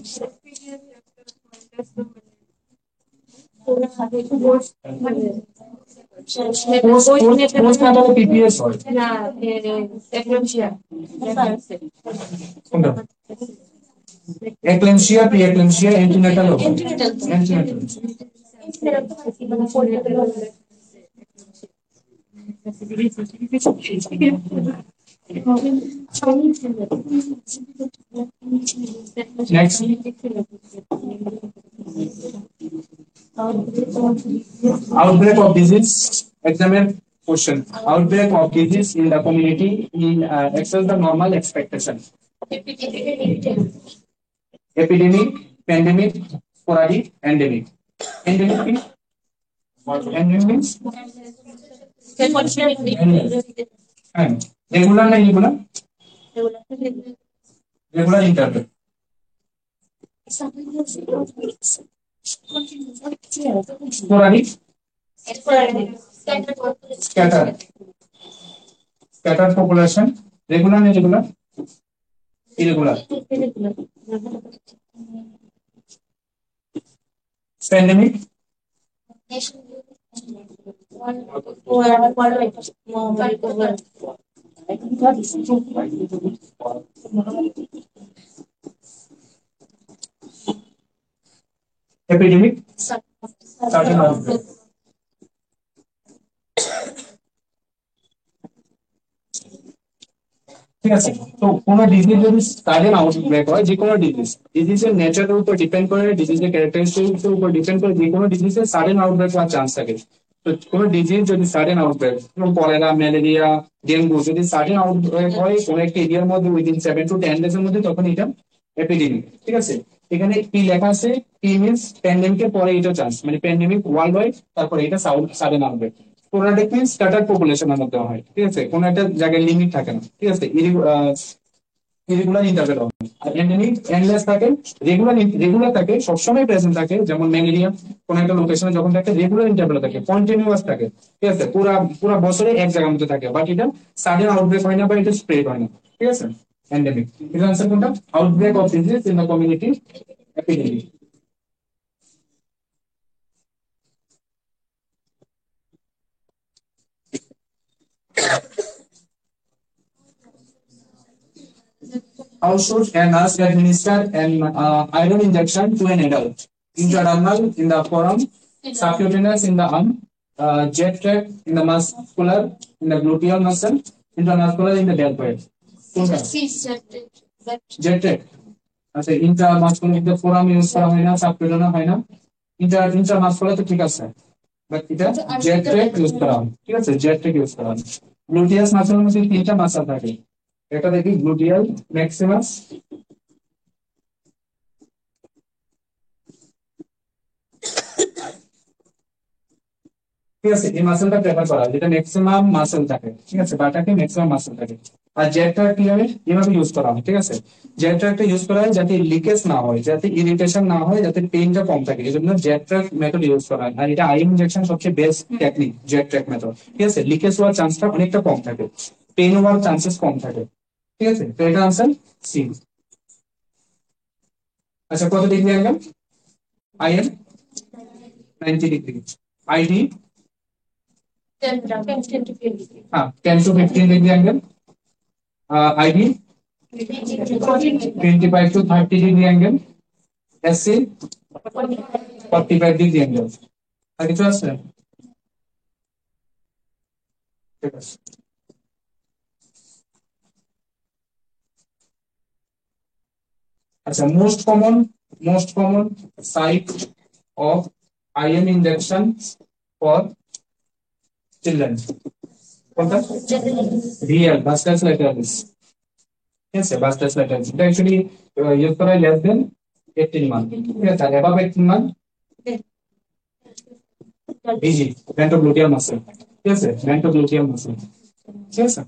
পোস্টনাটাল পিপিএস হয় না একদমশিয়া কোনটা? একলেমশিয়া, প্রি একলেমশিয়া, অ্যান্টিনেটাল হবে, antenatal. Next, outbreak of disease. Examine question. Outbreak of disease in the community in excels the normal expectation. Epidemic, pandemic, sporadic, endemic. Endemic means what? Endemic means regular na irregular? Regular interval. Sporadic, scattered, scattered population. Regular na irregular? Irregular. Pandemic epidemic certain outbreak. ঠিক আছে, তো কোন disease যদি sudden outbreak হয়, যে কোনো ডিজিজের নেচারের উপর ডিপেন্ড করে, ডিজিজের ক্যারেক্টারিস্টিক্স উপর ডিপেন্ড করে, যে কোনো ডিজিজের সাডেন আউটব্রেক হওয়ার চান্স থাকে। তো কোনো ডিজিজ যদি সাডেন আউটব্রেক, যেমন কলেরা, ম্যালেরিয়া, ডেঙ্গু, যদি সাডেন আউটব্রেক হয় কোনো একটা এরিয়ার মধ্যে উইদিন 7 to 10 ডেজ এর মধ্যে, তখন এটা এপিডেমিক। ঠিক আছে, এখানে কি লেখা আছে, পি মিনস প্যান্ডেমিকের পরে এটা চান্স, মানে প্যান্ডেমিক ওয়ার্ল্ড ওয়াইড, তারপরে এটা sudden outbreak. Sporadic means scattered পপুলেশনের মধ্যে হয়। ঠিক আছে, কোনো একটা জায়গায় লিমিট থাকে না। ঠিক আছে, ইরেগুলার ইন্টারভেল হয়। আর এন্ডেমিক এন্ডলেস থাকে, রেগুলার রেগুলার থাকে, সবসময় প্রেজেন্ট থাকে, যেমন ম্যালেরিয়া কোন একটা লোকেশনে যখন থাকে রেগুলার ইন্টারভেল থাকে, কন্টিনিউয়াস থাকে। ঠিক আছে, পুরা পুরা বছরে এক জায়গার মধ্যে থাকে, বাট এটা সাডেন আউটব্রেক হয় না বা এটা স্প্রেড হয় না। ঠিক আছে, এন্ডেমিক। এর আনসার কোনটা? Outbreak of disease in the community, epidemic. How should a nurse administer an iron injection to an adult? Intradermal in the forearm, subcutaneous in the arm, jet tract in the muscular, in the gluteal muscle, intramuscular in the deltoid. Jet tract. আচ্ছা, intramuscular যে forum use করা হয় না, subcutaneous হয় না, intramuscular তো ঠিক আছে, বাট এটা জেট ট্র্যাক ইউজ করা হয়। ঠিক আছে, জেট ট্র্যাক ইউজ করা হয়। গ্লুটিয়াস মাসলের মধ্যে তিনটা মাসল থাকে, এটা দেখি গ্লুটিয়াল ম্যাক্সিমাস, ঠিক আছে, এই মাসলটা প্রেফার করা হয় যেটা ম্যাক্সিমাম মাসল থাকে। ঠিক আছে, বাটাকে ম্যাক্সিমাম মাসল থাকে। আর জেট ট্র্যাক কিভাবে এভাবে ইউজ করা হয়। ঠিক আছে, জেট ট্র্যাকটা ইউজ করা হয় যাতে লিকেজ না হয়, যাতে ইরিটেশন না হয়, যাতে পেইনটা কম থাকে, এই জন্য জেট ট্র্যাক মেথড ইউজ করা হয়। আর এটা আই ইনজেকশন সবচেয়ে best technique, jet track method. ঠিক আছে, লিকেজ হওয়ার চান্সটা অনেকটা কম থাকে, পেইন হওয়ার চান্সেস কম থাকে। ঠিক আছে, তো এটা আনসার সি। আচ্ছা, কত degree angle? I M 90 degree. ID 10 to 15 degree angle. ID 25 to 30 degree angle. SC 45 degree angle. আর কিছু আছে? ঠিক আছে। আচ্ছা, most common site of IM injection for children কোনটা? রিয়েল বাস্টার্স ল্যাটারালিস। ঠিক আছে, বাস্টার্স ল্যাটারালিস এটা অ্যাকচুয়ালি ইউজ করা হয় লেস দেন 18 মান্থ। ঠিক আছে, আর অ্যাবাভ 18 মান্থ বিজি ভেন্ট্রোগ্লুটিয়াল মাসল। ঠিক আছে, ভেন্ট্রোগ্লুটিয়াল মাসল। ঠিক আছে,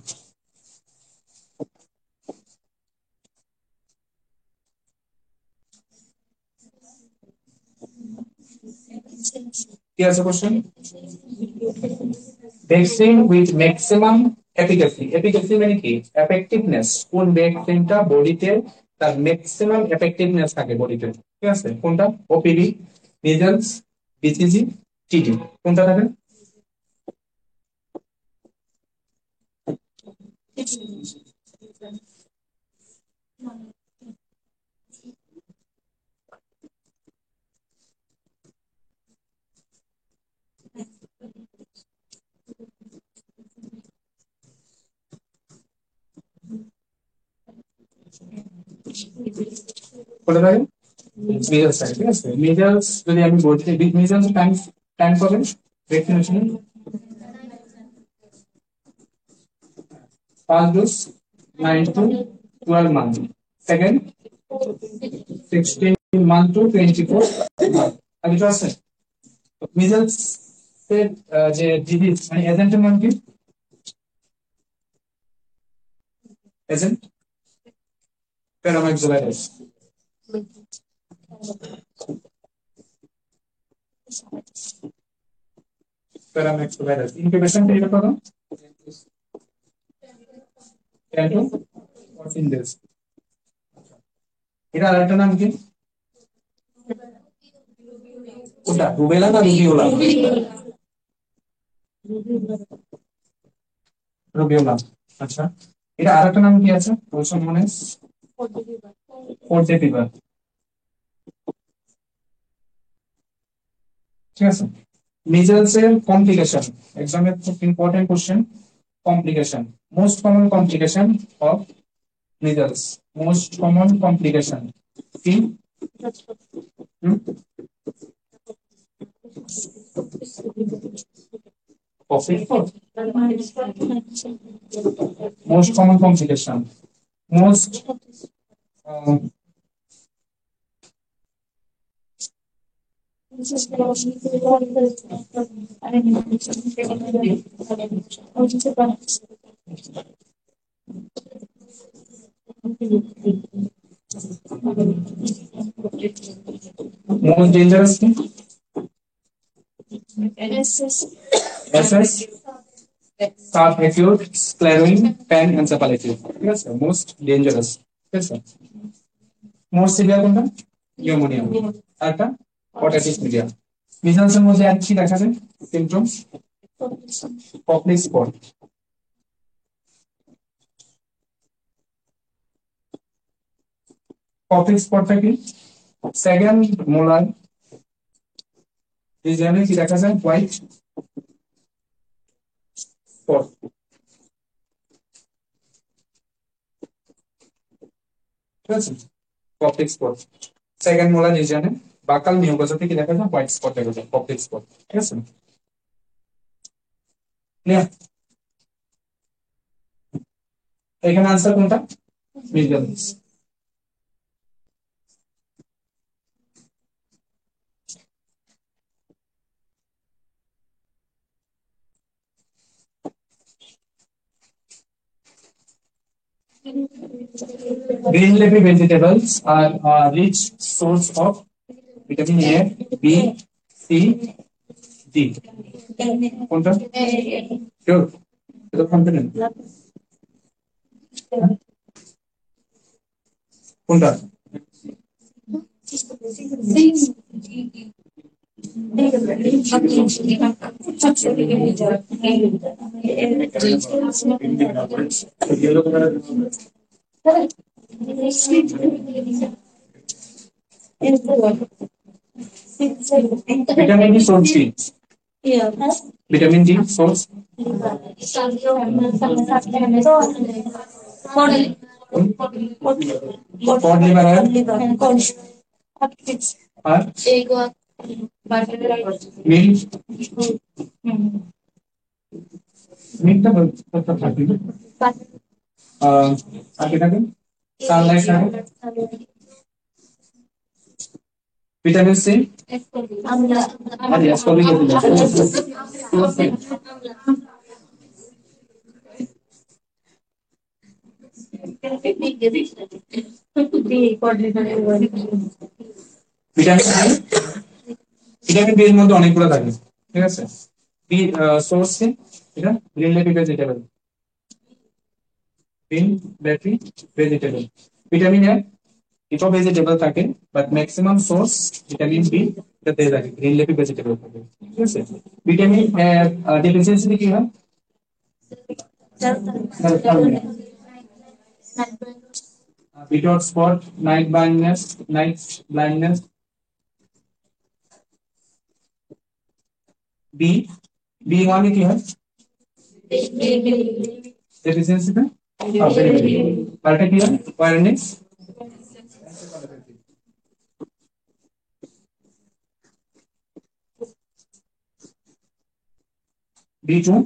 কি আছে question? Vaccine with maximum efficacy. Efficacy মানে কি? এফেক্টিভনেস। কোন ভ্যাকসিনটা বডিতে তার ম্যাক্সিমাম এফেক্টিভনেস থাকে বডিতে। ঠিক আছে, কোনটা? ওপিডি, মিজলস, বিসিজি, টিটি, কোনটা থাকে? কোনটা থাকে? মিজলস থাকে। ঠিক আছে, মিজলস যদি আমি বলছি, মিজলস টাইম টাইম পাবেন vaccination first dose 9 to 12 months, second 16 month to 24 month। আগে তো আছে মিজলস এর যে ডিজিজ মানে এজেন্টের নাম কি? এজেন্ট প্যারামাক্সোভাইরাস। প্যারামাক্সোভাইরাস ইনকিউবেশন পিরিয়ড কত? 10 to 14 days। এটা আরেকটা নাম কি? কোনটা রুবেলা না রুবিওলা? রুবিওলা। আচ্ছা, এটা আরেকটা নাম কি আছে বলছো মনে? Fourth fever. ঠিক আছে। মিজেলস এর কমপ্লিকেশন, এক্সামের খুব important question. Complication, most common complication of measles, most common complication কি? Most common complication, most most dangerous কি? SS, sub acute sclerosing panencephalitis. ঠিক আছে, মোস্ট ডেঞ্জারাস। ঠিক আছে। মোস্ট সিভিয়ার কোনটা? নিউমোনিয়া। আরেকটা অটাইটিস মিডিয়া। মিজেলসের মধ্যে আর কি দেখা যায় সিমটমস? পপলি স্পট। পপলি স্পটটা কি? সেকেন্ড মোলার রিজিয়নে কি দেখা যায়? White spot. ঠিক আছে, পপলিক স্পট সেকেন্ড মোলার রিজিয়নে বাকাল মিউকোসাতে কি দেখা যায়? হোয়াইট স্পট দেখা যায়, পপলিক স্পট। ঠিক আছে, ক্লিয়ার? এখানে আনসার কোনটা? Measles. Green leafy vegetables are a rich source of vitamin A, B, C, D. কোনটা? Sure. এটা confident? কোনটা? ভিটামিন ডি সোর্স কি? Vitamin D source cod liver আর মিল্ক। মিল্কটা কতটা থাকে? আর কি থাকে? সানলাইট থাকে। ভিটামিন সি আর ascorbic acid. Vitamin C, vitamin B এর মধ্যে অনেকগুলো থাকে। ঠিক আছে, বি সোর্স কি? এটা green leafy vegetable, green leafy vegetable. Vitamin A কিছু ভেজিটেবল থাকে, but maximum source vitamin B এটাতে থাকে, গ্রিন লিফি ভেজিটেবল থাকে। ঠিক আছে, ভিটামিন এ ডেফিসিয়েন্সি কি হয়? Without spot, night blindness. B, B one की है? Deficiency में? हाँ, very very. Particular awareness. B two.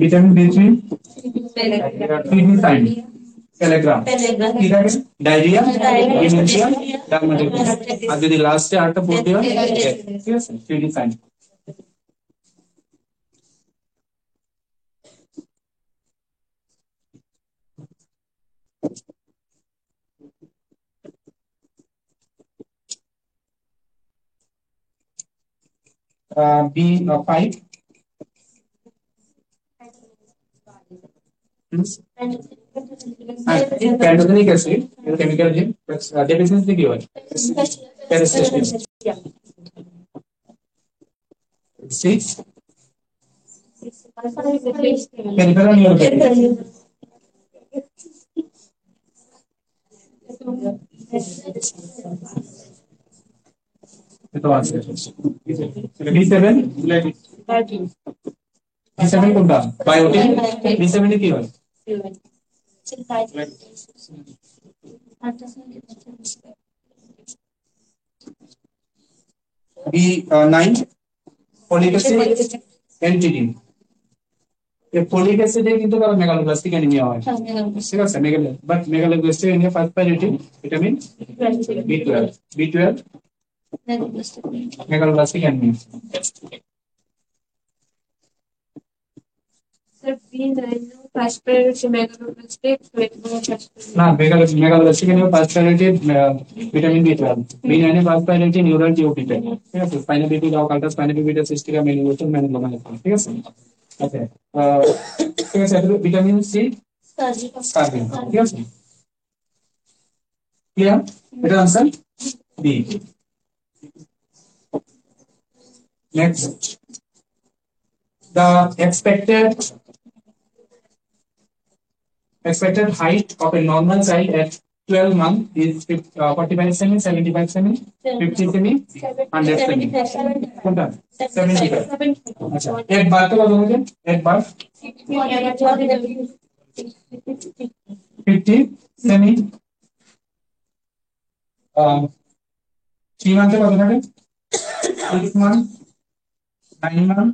Vitamin B three. Kidney sign. Telegram. ठीक है? Diarrhea, dementia, dermatitis. आज यदि last से आठ बोलते हो, ठीक है? Kidney sign. B five. Pantothenic acid এর কেমিক্যাল নেম ডেফিসিয়েন্সি কি হয় প্যারাসিস্টিন 6 পেরিফেরাল নিউরোপ্যাথি এটা আছে B7 B7 কোনটা বায়োটিন B7 এ কি হয় B9 ফলিক অ্যাসিড এনটিডি এই ফলিক অ্যাসিডে কিন্তু কারো মেগালোব্লাস্টিক অ্যানিমিয়া হয় ঠিক আছে but megaloblastic anaemia first priority vitamin B12 B12 megaloblastic anaemia না megaloblastic anaemia first priority vitamin B12 B9 এ ফার্স্ট প্রায়োরিটি নিউরাল টিউবিটা ঠিক আছে স্পাইনাল বিপিড অকাল্টাস স্পাইনাল বিপিড সিস্টিকা মেনিনোসম মেনিনোমা ঠিক আছে ওকে ঠিক আছে ভিটামিন সি স্কারবিন ঠিক আছে ক্লিয়ার এটা answer B next the expected height of a normal child at 12 months is 45 cm 75 cm 50 cm 100 cm কোনটা 75 আচ্ছা এক বার তো কত হবে এক বার 50 সেমি 3 মান্থে কত থাকে 6 month 9 month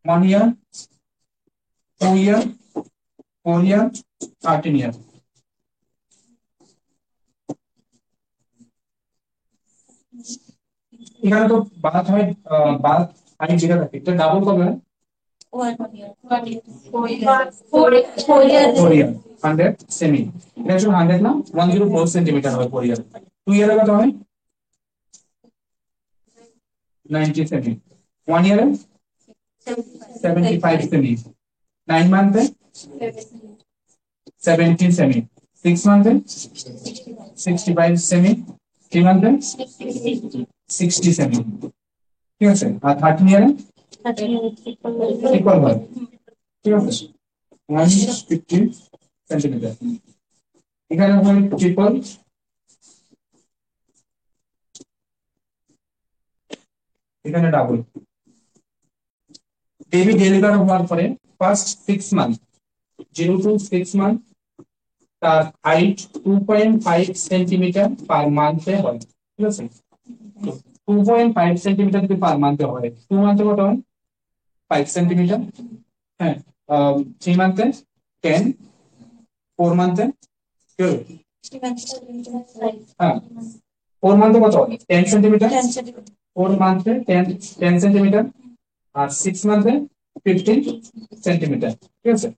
1 year 2 year 4 year 13 year এখানে তো বাত হয় বাত হাইট যেটা থাকে এটা ডাবল কবে হয় 4 year 100 সেমি এটা শুধু 100 না 104 সেন্টিমিটার হয় 4 year 2 year কত হয় 90 semi 1 year 75 semi 9 month 70 semi 6 month 65 semi 3 month 60 semi ঠিক আছে আর 13 ইয়ারে ইকুয়াল হয় ঠিক আছে 150 সেন্টিমিটার এখানে হয় ট্রিপল এখানে ডাবল বেবি ডেলিভার হওয়ার পরে ফার্স্ট 6 মান্থ 0 to 6 মান্থ তার হাইট 2.5 সেন্টিমিটার পার মান্থে হয় ঠিক আছে 2.5 সেন্টিমিটার যদি পার মান্থে হয় 2 মান্থে কত হয় 5 সেন্টিমিটার হ্যাঁ 3 মান্থে 10 4 মান্থে 12 হ্যাঁ 4 মান্থে কত হয় 10 সেন্টিমিটার 4 মান্থে 10 সেন্টিমিটার আর 6 মান্থে 15 সেন্টিমিটার ঠিক আছে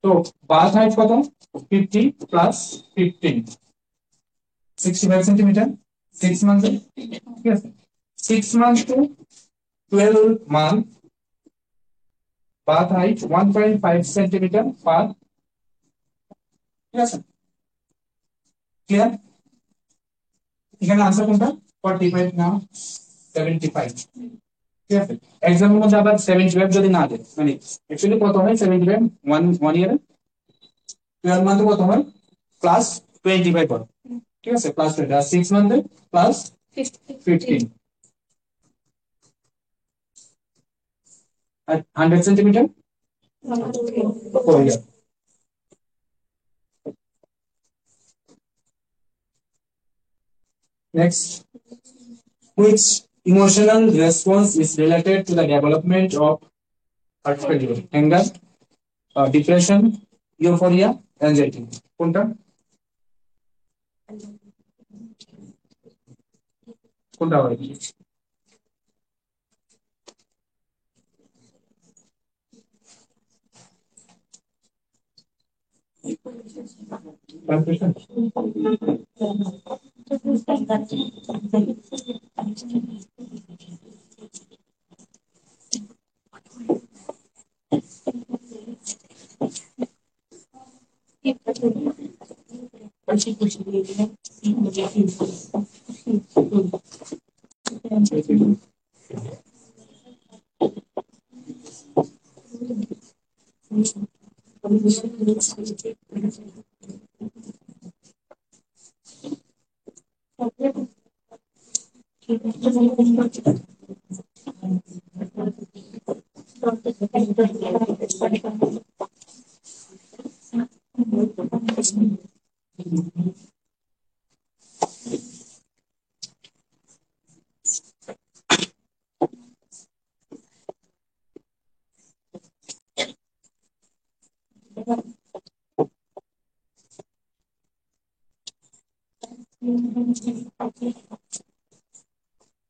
তো বার্থ হাইট কত 50 প্লাস 15 65 সেন্টিমিটার 6 মান্থে ঠিক আছে 6 month to 12 month birth height 1.5 centimetre per ঠিক আছে ক্লিয়ার এখানে आंसर কোনটা 45 না 75 ঠিক আছে এক্সাম্পল মধ্যে আবার 75 যদি না দেয় মানে एक्चुअली কত হয় 75 1 ইয়ারে 12 মান্থে কত হয় প্লাস 25 হয় ঠিক আছে প্লাস 20 আর 6 মান্থে প্লাস 15 আর 100 centimetre 4 year next which emotional response is related to the development of heart failure anger depression euphoria anxiety কোনটা কোনটা হয় confusion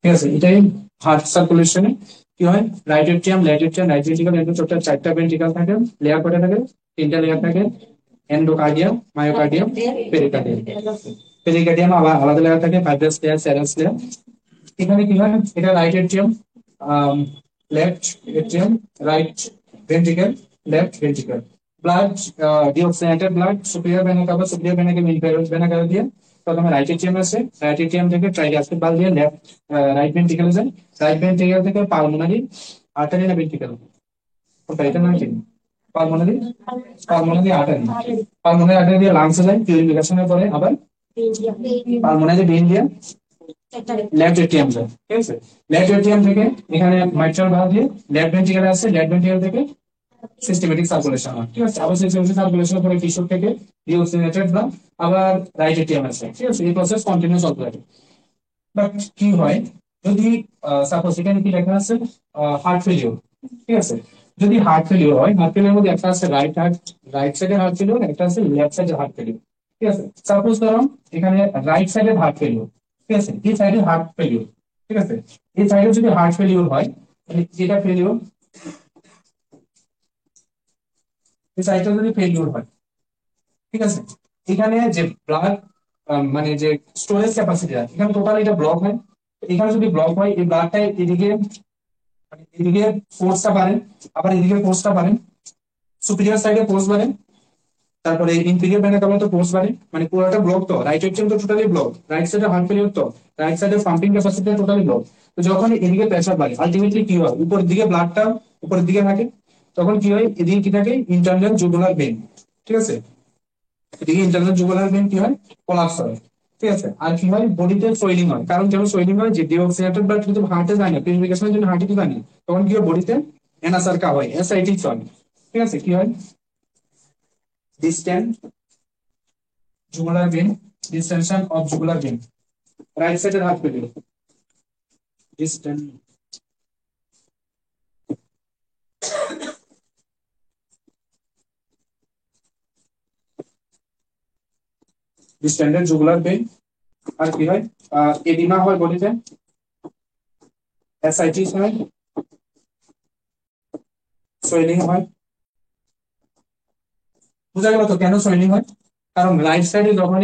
ঠিক আছে, এটাই হার্ট সার্কুলেশনে কি হয়, right atrium, left atrium, right ventricle, এরকম টোটাল 4টা ভেন্ট্রিকল থাকে। লেয়ার কয়টা থাকে? 3টা লেয়ার থাকে, এন্ডোকার্ডিয়াম, মায়োকার্ডিয়াম, পেরিকার্ডিয়াম। পেরিকার্ডিয়াম আবার আলাদা লেয়ার থাকে, ফাইব্রাস লেয়ার, সেরাস লেয়ার। এখানে কি হয়, এটা right atrium, left atrium, right ventricle, left ventricle. Blood, deoxygenated blood superior vena cava, superior vena কে ইনফেরিয়র ভেনা কাভা দিয়ে প্রথমে রাইট এটিএম আছে, রাইট এটিএম থেকে ট্রাইগাস্ট্রিক বাল দিয়ে লেফট রাইট ভেন্ট্রিকলে যায়, রাইট ভেন্ট্রিকল থেকে পালমোনারি আর্টারি না ভেন্ট্রিকল, ওটা এটা নাম কি? Pulmonary, pulmonary artery. Pulmonary artery দিয়ে লাংসে যায়, পিউরিফিকেশনের পরে আবার পালমোনারি ভেইন দিয়ে লেফট এটিএম যায়। ঠিক আছে, লেফট এটিএম থেকে এখানে মাইট্রাল ভালভ দিয়ে লেফট ভেন্ট্রিকলে আসে, লেফট ভেন্ট্রিকল থেকে সিস্টেমেটিক সার্কুলেশন হয়। ঠিক আছে, আবার সিস্টেমেটিক সার্কুলেশনের পরে টিস্যু থেকে ডিঅক্সিজেনেটেড ব্লাড আবার রাইট এটিএম আছে। ঠিক আছে, এই প্রসেস কন্টিনিউ চলতে থাকে। বাট কি হয়, যদি সাপোজ এখানে কি লেখা আছে, হার্ট ফেলিওর। ঠিক আছে, যদি হার্ট ফেলিওর হয়, হার্ট ফেলিওর মধ্যে একটা আছে রাইট হার্ট, রাইট সাইডে হার্ট ফেলিওর, একটা আছে লেফট সাইডে হার্ট ফেলিওর। ঠিক আছে, সাপোজ ধরো এখানে রাইট সাইডে হার্ট ফেলিওর। ঠিক আছে, এই সাইডে হার্ট ফেলিওর। ঠিক আছে, এই সাইডে যদি হার্ট ফেলিওর হয়, তাহলে যেটা ফেলিওর, এই সাইডটা যদি ফেলিওর হয়, ঠিক আছে, এখানে যে ব্লাড মানে যে স্টোরেজ ক্যাপাসিটি আছে, এখানে টোটাল এটা ব্লক হয়। এখানে যদি ব্লক হয়, এই ব্লাডটা এদিকে, মানে এদিকে ফোর্সটা বাড়ে, আবার এদিকে ফোর্সটা বাড়ে, সুপিরিয়র সাইডে ফোর্স বাড়ে, তারপরে ইনফিরিয়র ভেনা কাভাতে ফোর্স বাড়ে, মানে পুরোটা ব্লক। তো রাইট এটিএম তো টোটালি ব্লক, রাইট সাইডে হার্ট ফেলিওর, তো রাইট সাইডে পাম্পিং ক্যাপাসিটি টোটালি ব্লক। তো যখন এদিকে প্রেসার বাড়ে, আলটিমেটলি কি হয়, উপরের দিকে ব্লাডটা উপরের দিকে থাকে, তখন কি হয়, এদিকে কি থাকে, ইন্টারনাল জুগুলার ভেইন। ঠিক আছে, এদিকে ইন্টারনাল জুগুলার ভেইন কি হয়, কোলাপস হয়। ঠিক আছে, আর কি হয়, বডিতে সোয়েলিং হয়। কারণ কেন সোয়েলিং হয়, যে ডিঅক্সিজেনেটেড ব্লাড কিন্তু হার্টে যায় না, পিউরিফিকেশনের জন্য হার্টে যায় না, তখন কি হয়, বডিতে এনাসার্কা হয়, এসআইটিস হয়। ঠিক আছে, কি হয়, distant jugular vein, distension of jugular vein, right sided heart failure, distant, distended jugular vein। আর কি হয়, এডিমা হয় বডিতে, অ্যাসাইটিস হয়, সোয়েলিং হয়। বুঝা গেল তো কেন সোয়েলিং হয়? কারণ রাইট সাইডে যখন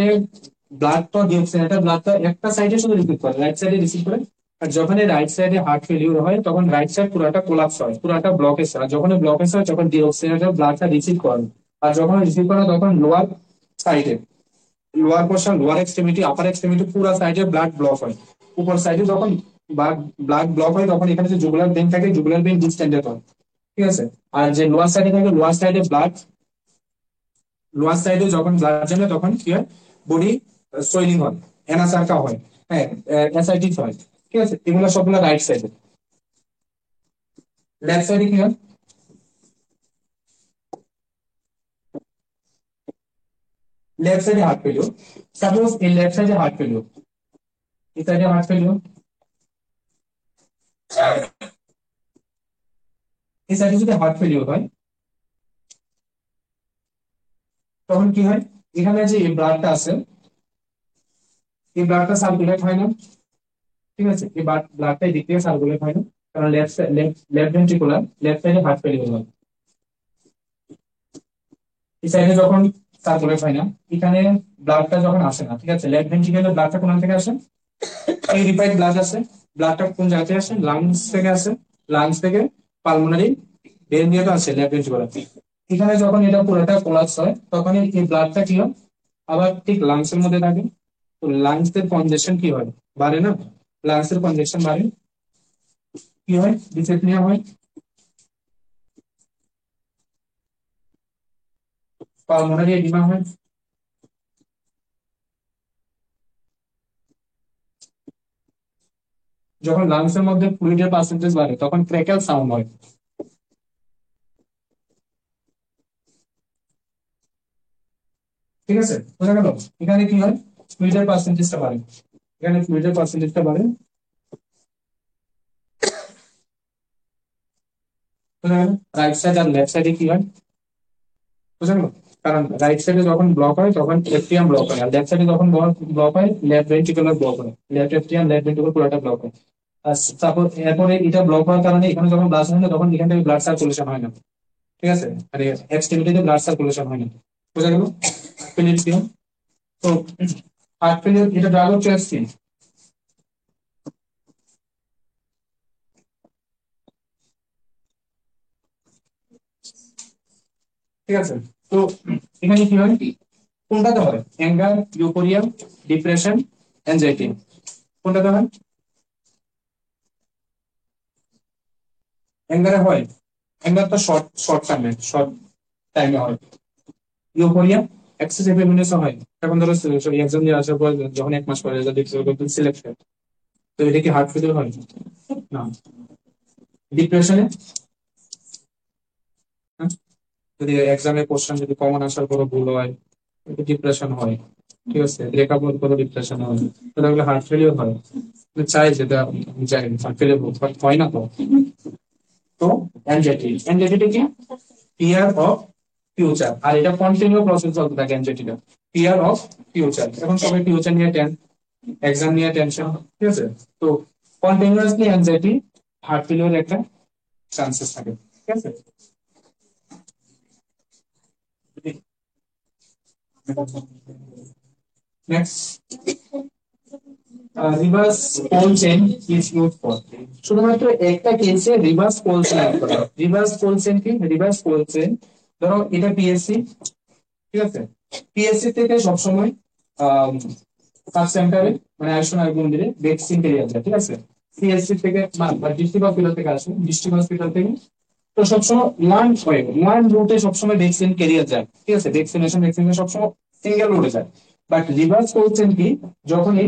ব্লাড তো ডিঅক্সিজেনেটেড ব্লাডটা একটা সাইডে শুধু রিসিভ করে, রাইট সাইডে রিসিভ করে। আর যখন রাইট সাইডে হার্ট ফেলিউর হয়, তখন রাইট সাইড পুরোটা কোলাপস হয়, পুরোটা ব্লকেজ হয়। যখন ব্লকেজ হয়, তখন ডিঅক্সিজেনেটেড ব্লাডটা রিসিভ করে, আর যখন রিসিভ করে তখন লোয়ার সাইডে, লোয়ার পোর্শন, লোয়ার এক্সট্রিমিটি, আপার এক্সট্রিমিটি পুরো সাইডে ব্লাড ব্লক হয়। উপর সাইডে যখন ব্লাড ব্লক হয়, তখন এখানে যে জুগুলার ভেইন থাকে, জুগুলার ভেইন ডিসটেন্ডেড হয়। ঠিক আছে, আর যে লোয়ার সাইডে থাকে, লোয়ার সাইডে ব্লাড, লোয়ার সাইডে যখন ব্লাড জমে, তখন কি হয়, বডি সোয়েলিং হয়, এনাসার্কা হয়, হ্যাঁ, অ্যাসাইটিস হয়। ঠিক আছে, এগুলো সবগুলো রাইট সাইডে। লেফট সাইডে কি হয়, লেফট সাইডে হার্ট ফেলিওর। সাপোজ এই লেফট সাইডে হার্ট ফেলিওর, এই সাইডে হার্ট ফেলিওর, এই সাইডে যদি হার্ট ফেলিওর হয়, তখন কি হয়, এখানে যে ব্লাডটা আছে, এই ব্লাডটা সার্কুলেট হয় না। ঠিক আছে, এই ব্লাডটা এদিক থেকে সার্কুলেট হয় না, কারণ লেফট লেফট ভেন্ট্রিকুলার, লেফট সাইডে হার্ট ফেলিওর হয়। এই সাইডে যখন সার্কুলেট হয় না, এখানে ব্লাডটা যখন আসে না। ঠিক আছে, লেফট ভেন্ট্রিকুলার ব্লাডটা কোন থেকে আসে, এই রিপাইড ব্লাড আসে, ব্লাডটা কোন জায়গা থেকে আসে, লাংস থেকে আসে, লাংস থেকে পালমোনারি ভেইন দিয়ে তো আসে লেফট ভেন্ট্রিকুলার। এখানে যখন এটা পুরোটা কোলাপস হয়, তখন এই ব্লাডটা কি হয়, আবার ঠিক লাংস এর মধ্যে থাকে। তো লাংস এর কনজেশন কি হয়, বাড়ে না? লাংস এর কনজেশন বাড়ে, কি হয়, ডিসেপনিয়া হয়, পালমোনারি এডিমা হয়। যখন লাংস এর মধ্যে ফ্লুইডের পার্সেন্টেজ বাড়ে তখন ক্র্যাকেল সাউন্ড হয়। ঠিক আছে, বোঝা গেল? এখানে কি হয়, ফ্লুইডের পার্সেন্টেজটা বাড়ে, এখানে ফ্লুইডের পার্সেন্টেজটা বাড়ে। বোঝা গেল? রাইট সাইড আর লেফট সাইডে কি হয়, বোঝা গেল? কারণ রাইট সাইডে যখন ব্লক হয় তখন এফটিএম ব্লক হয়, আর লেফট সাইডে যখন ব্লক হয় লেফট ভেন্ট্রিকুলার ব্লক হয়, লেফট এফটিএম লেফট ভেন্ট্রিকুলার পুরোটা ব্লক হয়। আর সাপোজ এরপরে এটা ব্লক হওয়ার কারণে এখানে যখন ব্লাড হয় না তখন এখান থেকে ব্লাড সার্কুলেশন হয় না। ঠিক আছে, মানে এক্সট্রিমিটিতে ব্লাড সার্কুলেশন হয় না। বোঝা গেল? ফিলিপস কি? তো হার্ট ফেলিয়ার এটা ড্রাগ অফ চয়েস কি? ঠিক আছে, তো এখানে কি হয়, কোনটাতে হয়, অ্যাঙ্গার, ইউফোরিয়া, ডিপ্রেশন, অ্যাংজাইটি, কোনটাতে হয়? অ্যাঙ্গারে হয়, অ্যাঙ্গার তো শর্ট শর্ট টাইমে, শর্ট টাইমে হয়। ইউফোরিয়া এক্সেসিভ হ্যাপিনেস হয়, এখন ধরো সরি এক্সাম দিয়ে আসার পর যখন 1 মাস পরে রেজাল্ট দেখছো তখন সিলেক্ট হয়, তো এটা কি হার্ট ফেলিয়ার হয়? না। ডিপ্রেশনে যদি এক্সামে কোশ্চেন যদি কমন আসার পর ভুল হয়, ডিপ্রেশন হয়। ঠিক আছে, ব্রেকআপ হওয়ার পর ডিপ্রেশন হয়, তাহলে হার্ট ফেলিয়ার হয়। চাই যেটা চাই হার্ট ফেলিয়ার হয় না তো। তো অ্যাংজাইটি, অ্যাংজাইটি কি, ফিয়ার অফ ফিউচার, আর এটা কন্টিনিউ প্রসেস চলতে থাকে অ্যাংজাইটিটা, ফিয়ার অফ ফিউচার। এখন সবাই ফিউচার নিয়ে এক্সাম নিয়ে টেনশন। ঠিক আছে, তো কন্টিনিউয়াসলি অ্যাংজাইটি হার্ট ফেলিয়ার একটা চান্সেস থাকে। ঠিক আছে, next, reverse pole chain is use for, শুধুমাত্র একটা কেসে রিভার্স পোল চেইন ইউজ করা হয়। রিভার্স পোল চেইন কি, রিভার্স পোল চেইন, ধরো এটা পিএসসি। ঠিক আছে, পিএসসি থেকে সবসময় সাব সেন্টারে মানে আয়ুষ্মান আরোগ্য মন্দিরে ভ্যাকসিন পেয়ে যায়। ঠিক আছে, সিএসসি থেকে বা ডিস্ট্রিক্ট হসপিটাল থেকে আসে, ডিস্ট্রিক্ট হসপিটাল থেকে। তো সবসময় ওয়ান রুটে সবসময় ভ্যাকসিন ক্যারিয়ার যায়। ঠিক আছে, ভ্যাকসিনেশন সবসময় সিঙ্গেল রুটে যায়। বাট রিভার্স করছেন কি, যখনই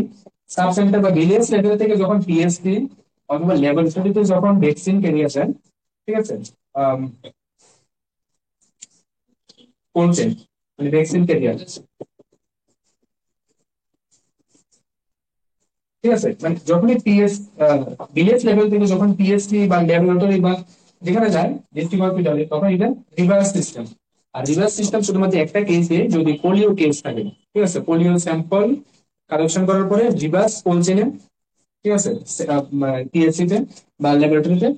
সাব সেন্টার বা ভিলেজ লেভেল থেকে যখন পিএসসি অথবা ল্যাবরেটরিতে যখন ভ্যাকসিন ক্যারিয়ার যায়, ঠিক আছে, কোলচেন মানে ভ্যাকসিন ক্যারিয়ার। ঠিক আছে, মানে যখনই ভিলেজ লেভেল থেকে যখন পিএসসি বা ল্যাবরেটরি বা যেখানে যায় ডিস্ট্রিক্ট হসপিটালে, তখন এটা রিভার্স সিস্টেম। আর রিভার্স সিস্টেম শুধুমাত্র একটা কেসে যদি পোলিও কেস থাকে। ঠিক আছে, পোলিও স্যাম্পল কালেকশন করার পরে রিভার্স কোল্ড চেনে, ঠিক আছে, পিএসসি তে বা ল্যাবরেটরিতে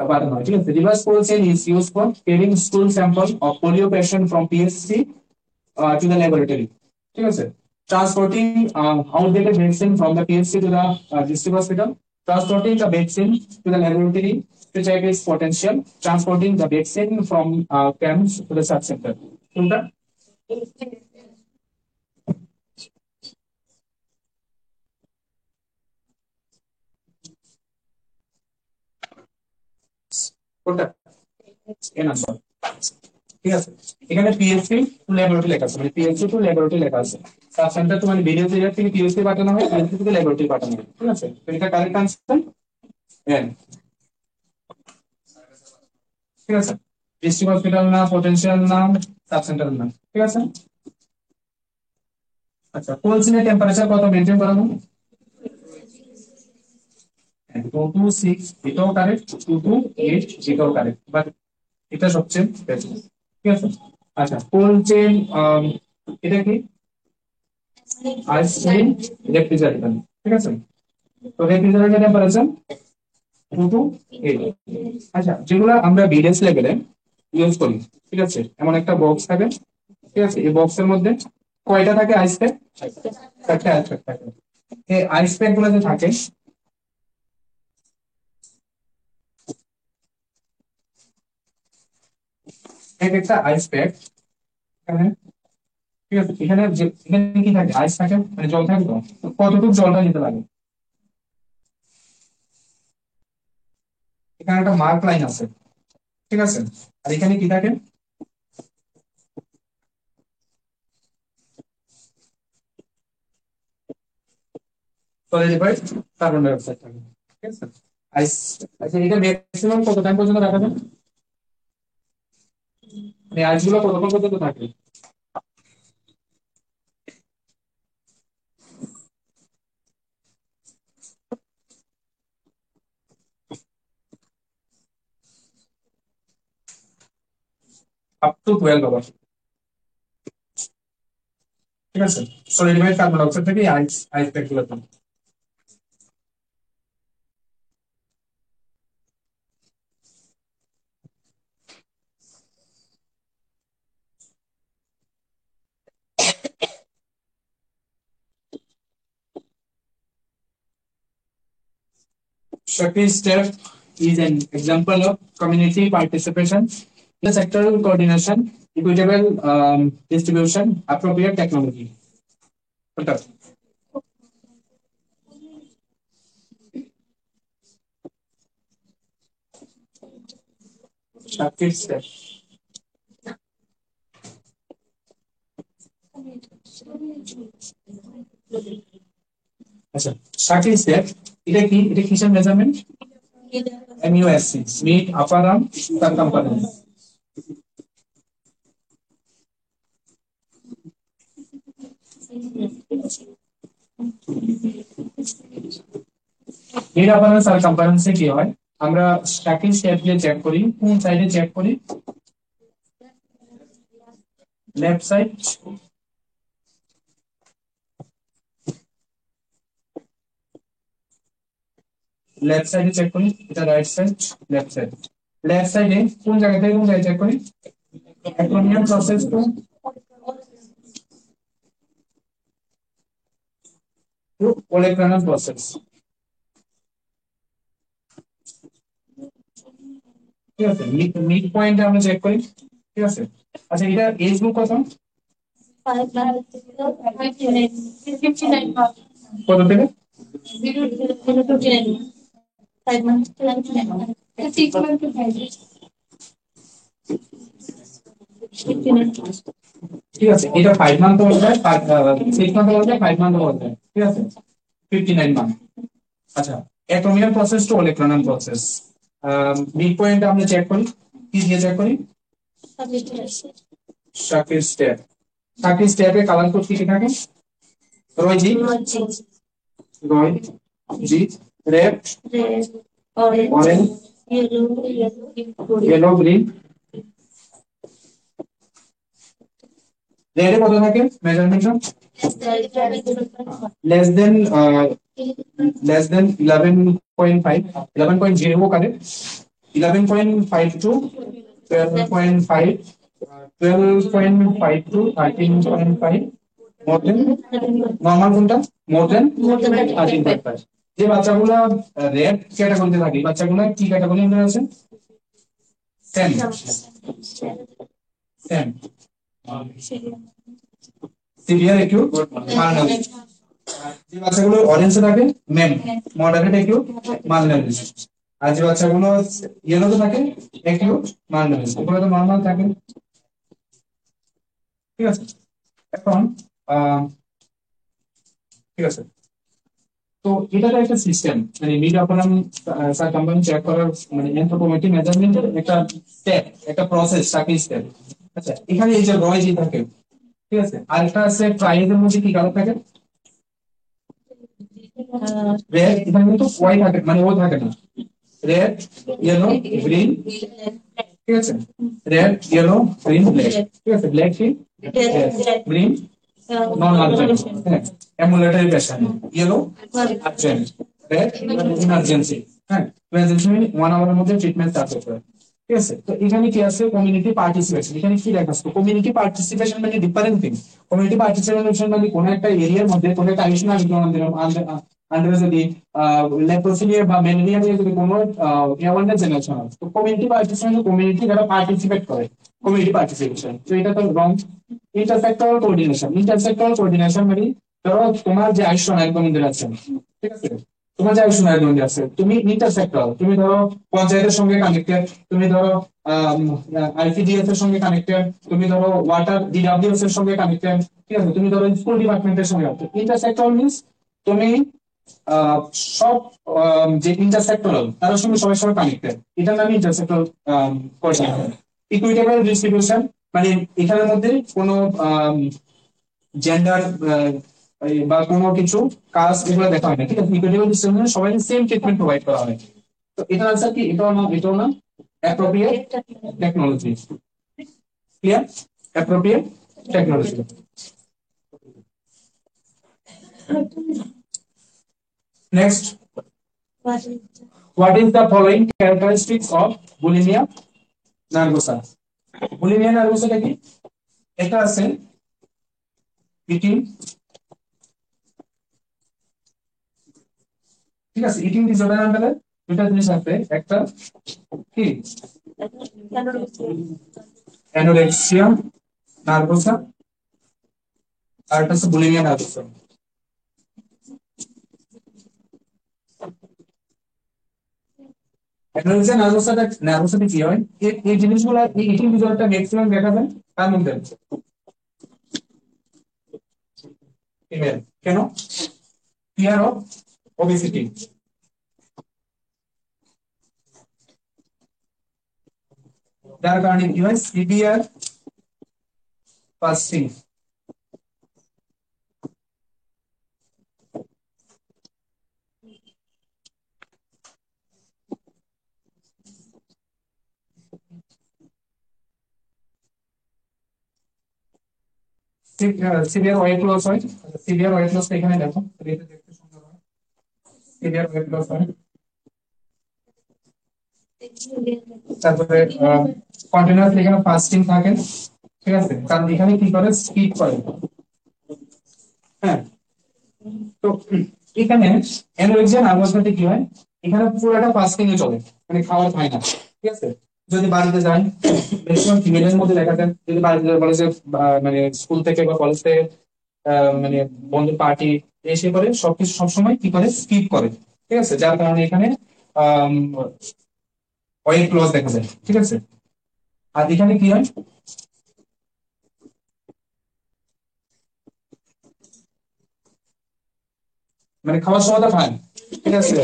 পাঠানো হয়। ঠিক আছে, reverse cold chain is use for carrying stool sample of polio patient from PSC to the laboratory. ঠিক আছে, transporting outdated vaccine from the PHC to the district hospital, transporting the vaccine to the laboratory to check its potential, transporting the vaccine from camps to the sub center. কোনটা? কোনটা? এ number. ঠিক আছে, এখানে PSC two laboratory লেখা আছে, মানে PSC two laboratory লেখা আছে। সাব সেন্টার তো মানে ভিডিও থেকে পিএসসি পাঠানো হয়, পিএসসি থেকে ল্যাবরেটরি পাঠানো হয়। ঠিক আছে, তো এটা কারেক্ট আনসার এন। ঠিক আছে, ডিস্ট্রিক্ট হসপিটাল না, পোটেনশিয়াল না, সাব সেন্টার না। ঠিক আছে, আচ্ছা কোলসিনের টেম্পারেচার কত মেনটেন করাবো? 2 to 6 এটাও কারেক্ট, 2 to 8 এটাও কারেক্ট, বাট এটা সবচেয়ে বেশি। ঠিক আছে, আচ্ছা কোল্ড চেইন, এটা কি, আইস চেইন রেফ্রিজারেটর। ঠিক আছে, তো রেফ্রিজারেটর টেম্পারেচার 2 to 8। আচ্ছা, যেগুলো আমরা বিডেন্স লেভেলে ইউজ করি, ঠিক আছে, এমন একটা বক্স থাকে। ঠিক আছে, এই বক্সের মধ্যে কয়টা থাকে আইস প্যাক? চারটে আইস প্যাক থাকে। এই আইস প্যাক গুলো যে থাকে, এক একটা আইস প্যাক এখানে ঠিক আছে, এখানে কি থাকে, আইস থাকে, মানে জল থাকে। তো তো কতটুকু জলটা নিতে লাগে, এখানে একটা মার্ক লাইন আছে, ঠিক আছে। আর এখানে কি থাকে, সলিডিফাইড কার্বন ডাই অক্সাইড থাকে, ঠিক আছে। আইস, আচ্ছা এটা ম্যাক্সিমাম কত টাইম পর্যন্ত রাখা যায়, মানে আইস গুলো কতক্ষণ পর্যন্ত থাকে? আপ টু 12 আওয়ার, ঠিক আছে। সলিডিফাইড কার্বন ডাই অক্সাইড থেকে আইস আইস প্যাক গুলো থাকে। Second step is an example of community participation, the sectoral coordination, equitable distribution, appropriate technology. Okay. Second step. আচ্ছা, second step, এটা কিসের measurement? MUSC, meet upper arm circumference. Mid upper arm circumference কি হয়, আমরা second step দিয়ে check করি, কোন সাইডে চেক করি, লেফট সাইড, লেফট সাইডে চেক করি, এটা right side, left side. Left সাইডে কোন জায়গা থেকে কোন জায়গায় চেক করি, অ্যাক্রোনিয়াম প্রসেস টু ওলেক্রানাল প্রসেস, ঠিক আছে। মিড পয়েন্ট আমরা চেক করি, ঠিক আছে। আচ্ছা এটা এজ গ্রুপ কত, কত থেকে, ঠিক আছে। এটা 5 মান্থ হয়ে যায়, 6 মান্থ হয়ে যায়, 5 মান্থ হয়ে যায়, ঠিক আছে, 59 মান্থ। আচ্ছা, অ্যাটমিক প্রসেস টু ইলেকট্রনাল প্রসেস, মিড পয়েন্ট আমরা চেক করি, কি দিয়ে চেক করি, সার্কিট স্টেপ। সার্কিট স্টেপে কালার কোড কি কি থাকে, Roy G, Roy G, red, orange, yellow, green. রেডে কত থাকে measurement, less than less than 11.5, 11.0 वो करें, 11.5 to 12.5, 12.5 to 13.5, more than normal কোনটা, more than 13.5। যে বাচ্চাগুলো রেড ক্যাটাগরিতে থাকে, এই বাচ্চাগুলো কি ক্যাটাগরি মধ্যে আছে, same, same, severe acute, mild. যে বাচ্চাগুলো অরেঞ্জে থাকে, মেম, মডারেট একিউট, মালনারিশ। আর যে বাচ্চাগুলো ইয়েলোতে থাকে, একিউট, মালনারিশ। এগুলো তো নর্মাল থাকে, ঠিক আছে। এখন ঠিক আছে, তো এটা একটা সিস্টেম, মানে মিড অপারাম সারকামফারেন্স চেক করার, মানে অ্যানথ্রোপোমেট্রিক মেজারমেন্টের একটা স্টেপ, একটা প্রসেস, সাকি স্টেপ। আচ্ছা এখানে এই যে রয় জি থাকে, ঠিক আছে। আর একটা আছে ট্রাইয়ের মধ্যে কি কালার থাকে, রেড, এখানে কিন্তু ওয়াই থাকে, মানে ও থাকে না, রেড, ইয়েলো, গ্রিন, ঠিক আছে, রেড, ইয়েলো, গ্রিন, ব্ল্যাক, ঠিক আছে। ব্ল্যাক কি, গ্রিন নন আর্জেন্ট, হ্যাঁ ambulatory patient, yellow urgent, red emergency, হ্যাঁ ইমার্জেন্সি মানে 1 আওয়ারের মধ্যে ট্রিটমেন্ট স্টার্ট করতে হবে, ঠিক আছে। তো এখানে কি আছে, কমিউনিটি পার্টিসিপেশন। এখানে কি লেখা আছে, কমিউনিটি পার্টিসিপেশন মানে ডিফারেন্ট থিং। কমিউনিটি পার্টিসিপেশন মানে কোন একটা এরিয়ার মধ্যে কোন একটা আইসোনা আন্ডারে যদি লেপ্রোসিনিয়া বা ম্যালেরিয়া নিয়ে যদি কোনো অ্যাওয়ারনেস জেনারেশন হয়, তো কমিউনিটি পার্টিসিপেশন, কমিউনিটি যারা পার্টিসিপেট করে, কমিউনিটি পার্টিসিপেশন। তো এটা তো রং, ইন্টারসেক্টরাল কোঅর্ডিনেশন মানে ধরো তোমার যে আয়ুষ্য নায়ক মন্দির আছে, ঠিক আছে, তোমার যে আয়ুষ্য নায়ক মন্দির আছে, তুমি ইন্টারসেক্টরাল, তুমি ধরো পঞ্চায়েতের সঙ্গে কানেক্টেড, তুমি ধরো আইসিডিএস এর সঙ্গে কানেক্টেড, তুমি ধরো ওয়াটার ডিডব্লিউএস এর সঙ্গে কানেক্টেড, ঠিক আছে, তুমি ধরো স্কুল ডিপার্টমেন্টের সঙ্গে। ইন্টারসেক্টরাল মিন্স তুমি আহ, সব যে ইন্টারসেক্টরাল তার সঙ্গে সবাই সবাই কানেক্টেড, এটার নামে ইন্টারসেক্টরাল কোঅর্ডিনেশন। ইকুইটেবল ডিস্ট্রিবিউশন মানে এখানের মধ্যে কোনো জেন্ডার বা কোনো কিছু কাজ এগুলো দেখা হয় না, ঠিক আছে। ইকুইটেবল ডিস্ট্রিবিউশন সবাই সেম ট্রিটমেন্ট প্রোভাইড করা হয়। তো এটার আনসার কি? এটাও না appropriate technology. Clear? Appropriate technology. Next, what is the following characteristics of bulimia nervosa? Bulimia nervosa কি? এটা আছে ইটিং, ঠিক আছে, ইটিং ডিসঅর্ডার আন্ডারে দুটা জিনিস আছে, একটা কি অ্যানোরেক্সিয়া নার্ভোসা, আর একটা হচ্ছে বুলিমিয়া নার্ভোসা। অ্যানোরেক্সিয়া নার্ভোসাটা কি হয়? এই জিনিসগুলো, এই ইটিং ডিসঅর্ডারটা ম্যাক্সিমাম দেখা যায় তার মধ্যে ফিমেল। কেন? ফিয়ার অফ ওবেসিটি, যার কারণে কি হয়? Severe fasting, severe weight loss হয়। সিভিয়ার ওয়েট লস এখানে দেখো, এটা দেখতে সুন্দর হয়, সিভিয়ার ওয়েট লস হয়। তারপরে কন্টিনিউয়াসলি এখানে ফাস্টিং থাকে, ঠিক আছে, কারণ এখানে কি করে? স্কিপ করে। হ্যাঁ, তো এখানে অ্যানোরেক্সিয়া নার্ভাসটাতে কি হয়? এখানে পুরোটা ফাস্টিং এ চলে, মানে খাওয়ার খায় না, ঠিক আছে। যদি বাড়িতে যান, ম্যাক্সিমাম ফিমেলের মধ্যে দেখা যায়, যদি বাড়িতে বলে যে মানে স্কুল থেকে বা কলেজ থেকে মানে বন্ধু পার্টি এসে করে সবকিছু সবসময় কি করে? স্কিপ করে, ঠিক আছে, যার কারণে এখানে ওয়েট লস দেখা যায়, ঠিক আছে। আর এখানে কি হয়? মানে খাওয়ার সময় তো খায়, ঠিক আছে,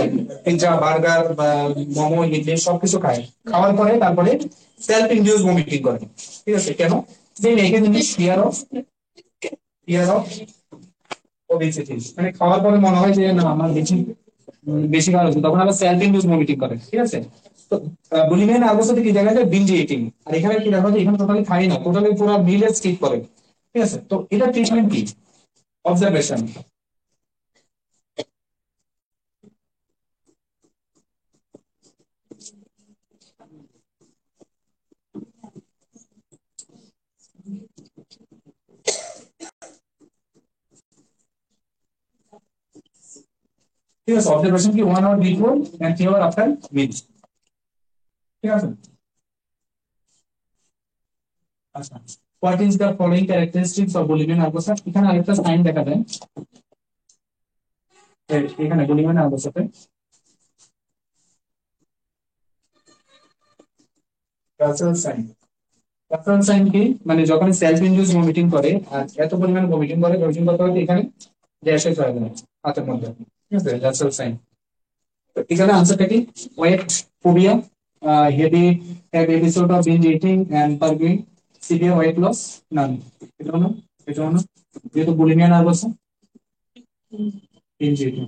পিৎজা বার্গার বা মোমো ইডলি সবকিছু খায়, খাওয়ার পরে তারপরে সেলফ ইনডিউস ভমিটিং করে, ঠিক আছে। কেন? যে এখানে জিনিস ফিয়ার অফ ওবেসিটি, মানে খাওয়ার পরে মনে হয় যে না আমার বেশি বেশি খাওয়া হচ্ছে, তখন আবার সেলফ ইনডিউস ভমিটিং করে, ঠিক আছে। তো বুলিমিয়া নার্ভাসে কি দেখা যায়? Binge eating. আর এখানে কি দেখা যায়? এখানে টোটালি খায় না, টোটালি পুরো মিলে স্কিপ করে, ঠিক আছে। তো এটা ট্রিটমেন্ট কি? অবজারভেশন, ঠিক আছে। অবজারভেশন কি 1 hour before and 3 hour after meal, ঠিক আছে। আচ্ছা, what is the following characteristics of bulimia nervosa? এখানে আরেকটা সাইন দেখা যায়, এখানে বুলিমিয়া নার্ভাসাতে রাসেল সাইন। রাসেল সাইন কি? মানে যখন সেলফ ইনডিউস ভমিটিং করে আর এত পরিমাণে ভমিটিং করতে করতে এখানে র্যাশেস হয়ে যায় হাতের মধ্যে, ঠিক আছে, রাসেল সাইন। তো এখানে আনসারটা কি? Weight phobia, heavy episode of binge eating and purging, severe weight loss, none. এটাও না, এটাও না, যেহেতু বুলিমিয়া নার্ভাসা, বিঞ্জ ইটিং,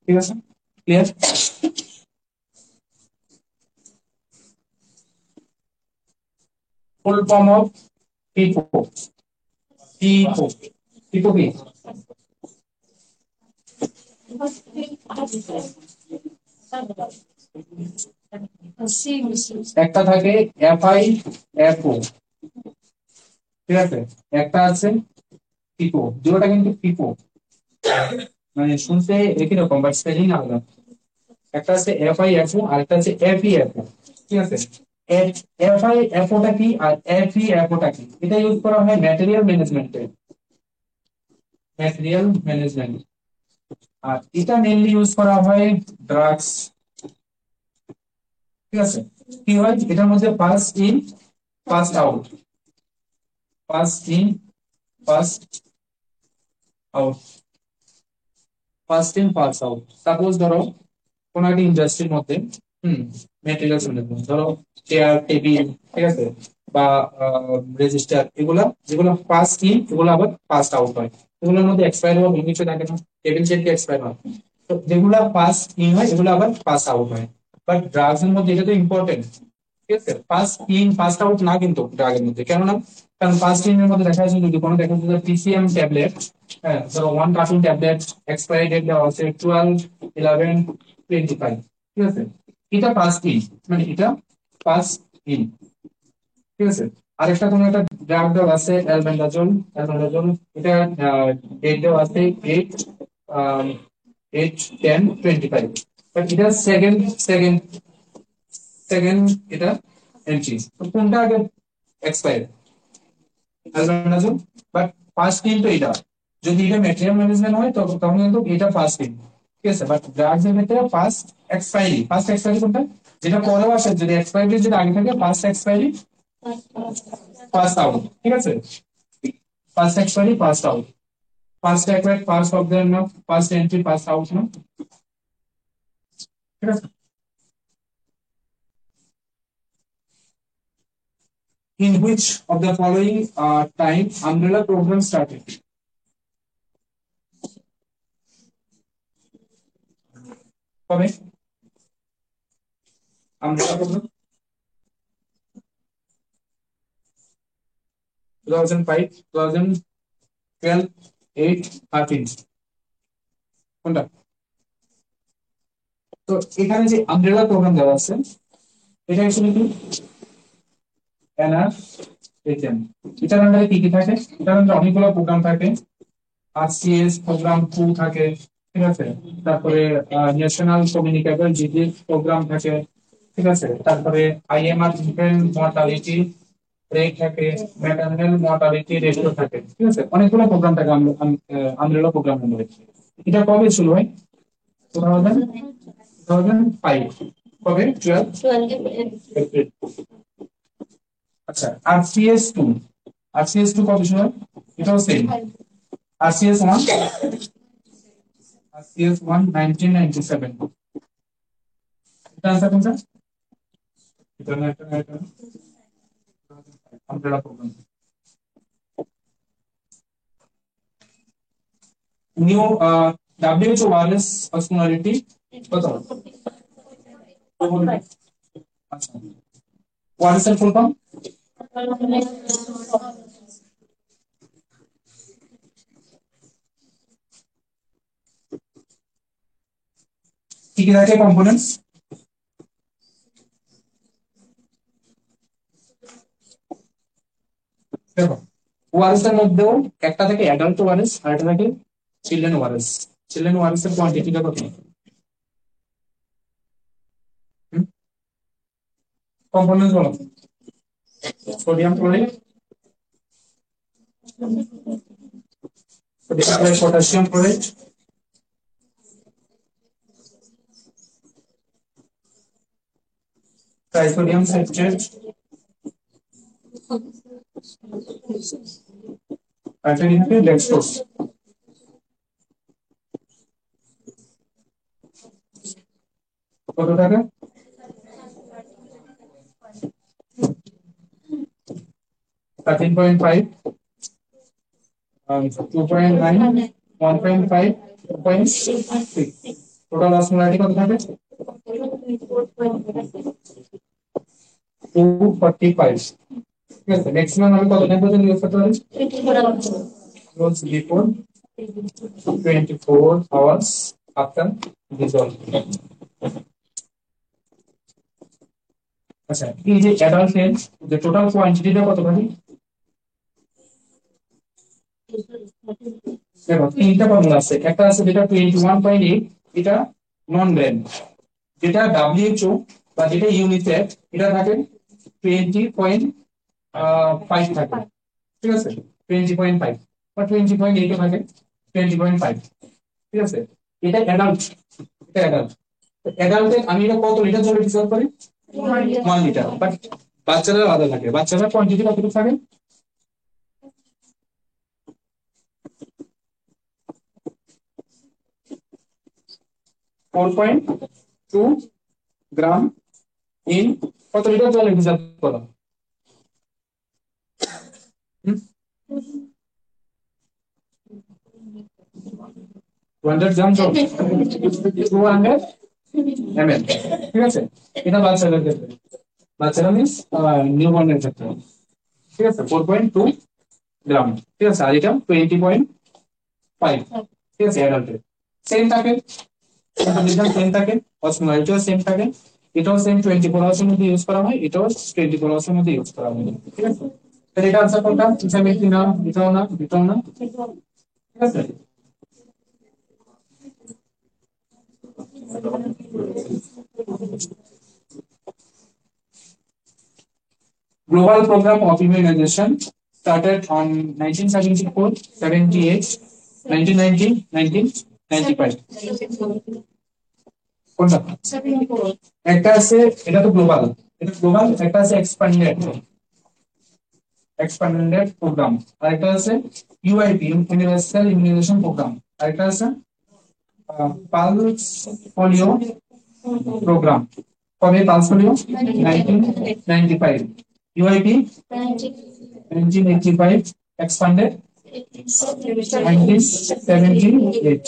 ঠিক আছে। ক্লিয়ার? ফুল ফর্ম অফ টিপো, টিপো, টিপো কি? একটা থাকে এফআই এফও, ঠিক আছে, একটা আছে টিপো, দুটোটা কিন্তু টিপো, মানে শুনতে একই রকম বাট স্পেলিং আলাদা। একটা আছে এফআই এফও আর একটা আছে এফই এফও, ঠিক আছে। এফওটা কি আর এফইএফওটা কি, এটা ইউজ করা হয় ম্যাটেরিয়াল ম্যানেজমেন্টে, ম্যাটেরিয়াল ম্যানেজমেন্ট। আর এটা মেইনলি ইউজ করা হয় ড্রাগস, ঠিক আছে। কি হয় এটার মধ্যে first in first out, first in first out, first in first out. Suppose ধরো কোন একটা ইন্ডাস্ট্রির মধ্যে হুম মেটেরিয়ালস ম্যানেজমেন্ট, ধরো চেয়ার টেবিল, ঠিক আছে, বা রেজিস্টার, এগুলা যেগুলো ফার্স্ট ইন এগুলো আবার ফার্স্ট আউট হয়, এগুলোর মধ্যে এক্সপায়ার হওয়ার কিছু থাকে না, টেবিল চেয়ার কি এক্সপায়ার হয়, তো যেগুলা ফার্স্ট ইন হয় এগুলো আবার ফার্স্ট আউট হয়। বাট ড্রাগস এর মধ্যে এটা তো ইম্পর্টেন্ট, ঠিক আছে, ফার্স্ট ইন ফার্স্ট আউট না কিন্তু ড্রাগের মধ্যে, কেন না, কারণ ফার্স্ট ইন এর মধ্যে দেখা যাচ্ছে যদি কোনো দেখা যাচ্ছে পিসিএম ট্যাবলেট, হ্যাঁ ধরো 1 কার্টুন ট্যাবলেট এক্সপায়ারি ডেট দেওয়া আছে 12/11/25, ঠিক আছে, এটা ফার্স্ট ইন, মানে এটা ফার্স্ট ইন, ঠিক আছে। আরেকটা কোনো একটা ড্রাগ দেওয়া আছে অ্যালবেন্ডাজোল, অ্যালবেন্ডাজোল, এটা ডেট দেওয়া আছে 8/10/25, বাট এটা সেকেন্ড সেকেন্ড সেকেন্ড এটা এন্ট্রি, তো কোনটা আগে expire, albendazole, but first in তো এটা, যদি এটা ম্যাটেরিয়াল ম্যানেজমেন্ট হয় তখন কিন্তু এটা ফার্স্ট ইন, ঠিক আছে। বাট ড্রাগস এর ক্ষেত্রে ফার্স্ট এক্সপায়ারি কোনটা, যেটা পরেও আসে, যদি এক্সপায়ারি যেটা আগে থাকে ফার্স্ট এক্সপায়ারি ফার্স্ট আউট, ঠিক আছে, first expiry first out, first expiry first of their না, ফার্স্ট এন্ট্রি ফার্স্ট আউট না, ঠিক আছে। In which of the following time umbrella program started? কবে umbrella program? 2005, 2012, 8, 13, কোনটা? তো এখানে যে আমব্রেলা প্রোগ্রাম দেওয়া আছে এটা অ্যাকচুয়ালি কি এনআরএচএম, এটার আন্ডারে কি কি থাকে, এটার আন্ডারে অনেকগুলো প্রোগ্রাম থাকে, আরসিএস প্রোগ্রাম 2 থাকে, ঠিক আছে, তারপরে ন্যাশনাল কমিউনিকেবল জিডিএস প্রোগ্রাম থাকে, ঠিক আছে, তারপরে আইএমআর ইনফ্যান্ট মর্টালিটি রেট থাকে, ম্যাটারনাল মর্টালিটি রেশিও থাকে, ঠিক আছে, অনেকগুলো প্রোগ্রাম থাকে আমব্রেলা প্রোগ্রাম মধ্যে। এটা কবে শুরু হয়? 2005, কবে 12 এপ্রিল। আচ্ছা আরসিএস টু কবে শুরু হয়? এটাও সেম, আরসিএস 1, আরসিএস 1 1997, এটা आंसर কোনটা? এটা umbrella programme. New WHO wireless personality কত? আচ্ছা, ওয়ারলেস এর ফুল ফর্ম? কি কি থাকে কম্পোনেন্টস? দেখো ওয়ারলেস এর মধ্যেও একটা থাকে অ্যাডাল্ট ওয়ারলেস আর একটা থাকে চিলড্রেন ওয়ারলেস। চিলড্রেন ওয়ারলেস এর কোয়ান্টিটিটা কত? কম্পোনেন্টস বলো। Sodium chloride, potassium chloride, trisodium sulphate, আর একটা কি থাকে ডেক্সট্রোজ। কত টাকা? 13.5, 2.9, 1.5, 2.6, টোটাল অসমোলারিটি কত থাকে? 245, ঠিক আছে। ম্যাক্সিমাম আমি কত টাইম পর্যন্ত ইউজ করতে পারি? রোজ বিফোর 24 আওয়ার্স আফটার ডিসলভ। আচ্ছা, এই যে অ্যাডাল্ট সেল যে টোটাল কোয়ান্টিটিটা কত থাকে? দেখো তিনটা ফর্মুলা আছে, একটা আছে যেটা 21.8, এটা নন ব্র্যান্ড, যেটা WHO বা যেটা ইউনিসেফ এটা থাকে 20.5 থাকে, ঠিক আছে, 20.5 বা 20.8 থাকে, 20.5, ঠিক আছে। এটা অ্যাডাল্ট, এটা অ্যাডাল্ট। অ্যাডাল্টে আমি এটা কত লিটার জলে ডিসলভ করি? 1 লিটার। বাট বাচ্চারা আলাদা থাকে, বাচ্চারা কোয়ান্টিটি কতটুকু থাকে? 4.2 গ্রাম ইন কত লিটার জলে ডিসলভ করা? 200 গ্রাম জল, 200 ml, ঠিক আছে। এটা বাচ্চাদের ক্ষেত্রে, বাচ্চারা মিন্স নিউবর্নের ক্ষেত্রে, ঠিক আছে, 4.2 গ্রাম, ঠিক আছে। আর এটা 20.5, ঠিক আছে, অ্যাডাল্টের। সেম থাকে, সেম থাকে, অসমোলারিটিও সেম থাকে। এটাও সেম 24 আওয়ার্সের মধ্যে ইউজ করা হয়, এটাও 24 আওয়ার্সের মধ্যে ইউজ করা হয়, ঠিক আছে। তাহলে এটা আনসার কোনটা? ইথামিল না, এটাও না, এটাও না, ঠিক আছে। Global program of immunization started on 1974, 78, 1990, 1995. কোনটা? একটা আছে, এটা তো গ্লোবাল, এটা গ্লোবাল, একটা আছে এক্সপ্যান্ডেড, এক্সপ্যান্ডেড প্রোগ্রাম, আর একটা আছে ইউআইপি, ইউনিভার্সাল ইমিউনাইজেশন প্রোগ্রাম, আর একটা আছে পালস পোলিও প্রোগ্রাম। কবে pulse polio? 1995, UIP 1985, expanded 1978,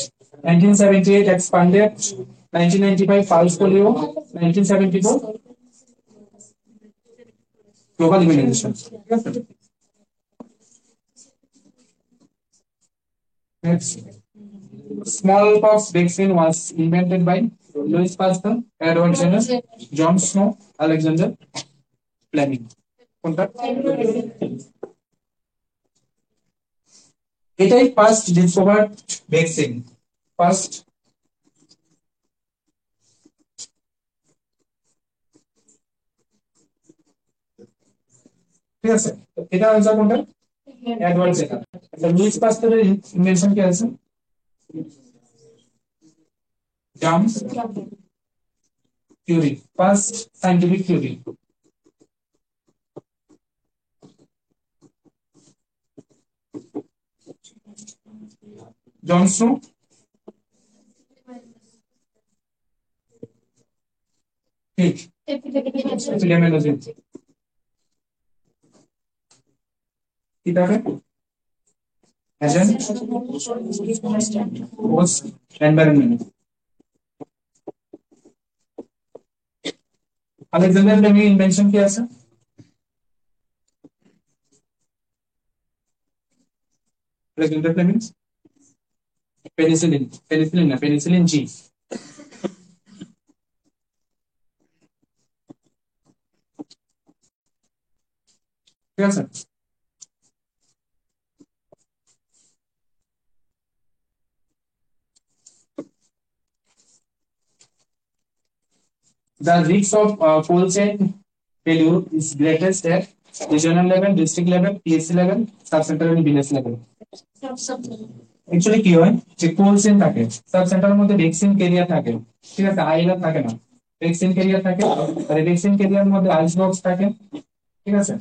1978 expanded, 1995 pulse polio, 1974 global immunization, ঠিক আছে। Next, smallpox vaccine was invented by Louis Pasteur, Edward Jenner, John Snow, Alexander Fleming. কোনটা? এটাই first discovered vaccine, first, ঠিক আছে। এটা আনসার কোনটা? Edward Jenner. আচ্ছা, লুইস পাস্তুরের ইনভেনশন কি আছে? Germs theory, first scientific theory. Johnson, ঠিক, এপিডেমিওলজি, কি থাকে? Agent host environment. Alexander Fleming invention কি আছে? আলেকজান্ডার ফ্লেমিং পেনিসিলিন, পেনিসিলিন না, পেনিসিলিন জি, ঠিক আছে। The risk of cold chain failure is greatest at regional level, district level, PSC level, sub-center and village level. Actually কি হয় যে cold chain থাকে, সাব সেন্টারের মধ্যে ভ্যাকসিন ক্যারিয়ার থাকে, ঠিক আছে, আইলার থাকে না, ভ্যাকসিন ক্যারিয়ার থাকে, আর ভ্যাকসিন ক্যারিয়ার মধ্যে আইস বক্স থাকে, ঠিক আছে।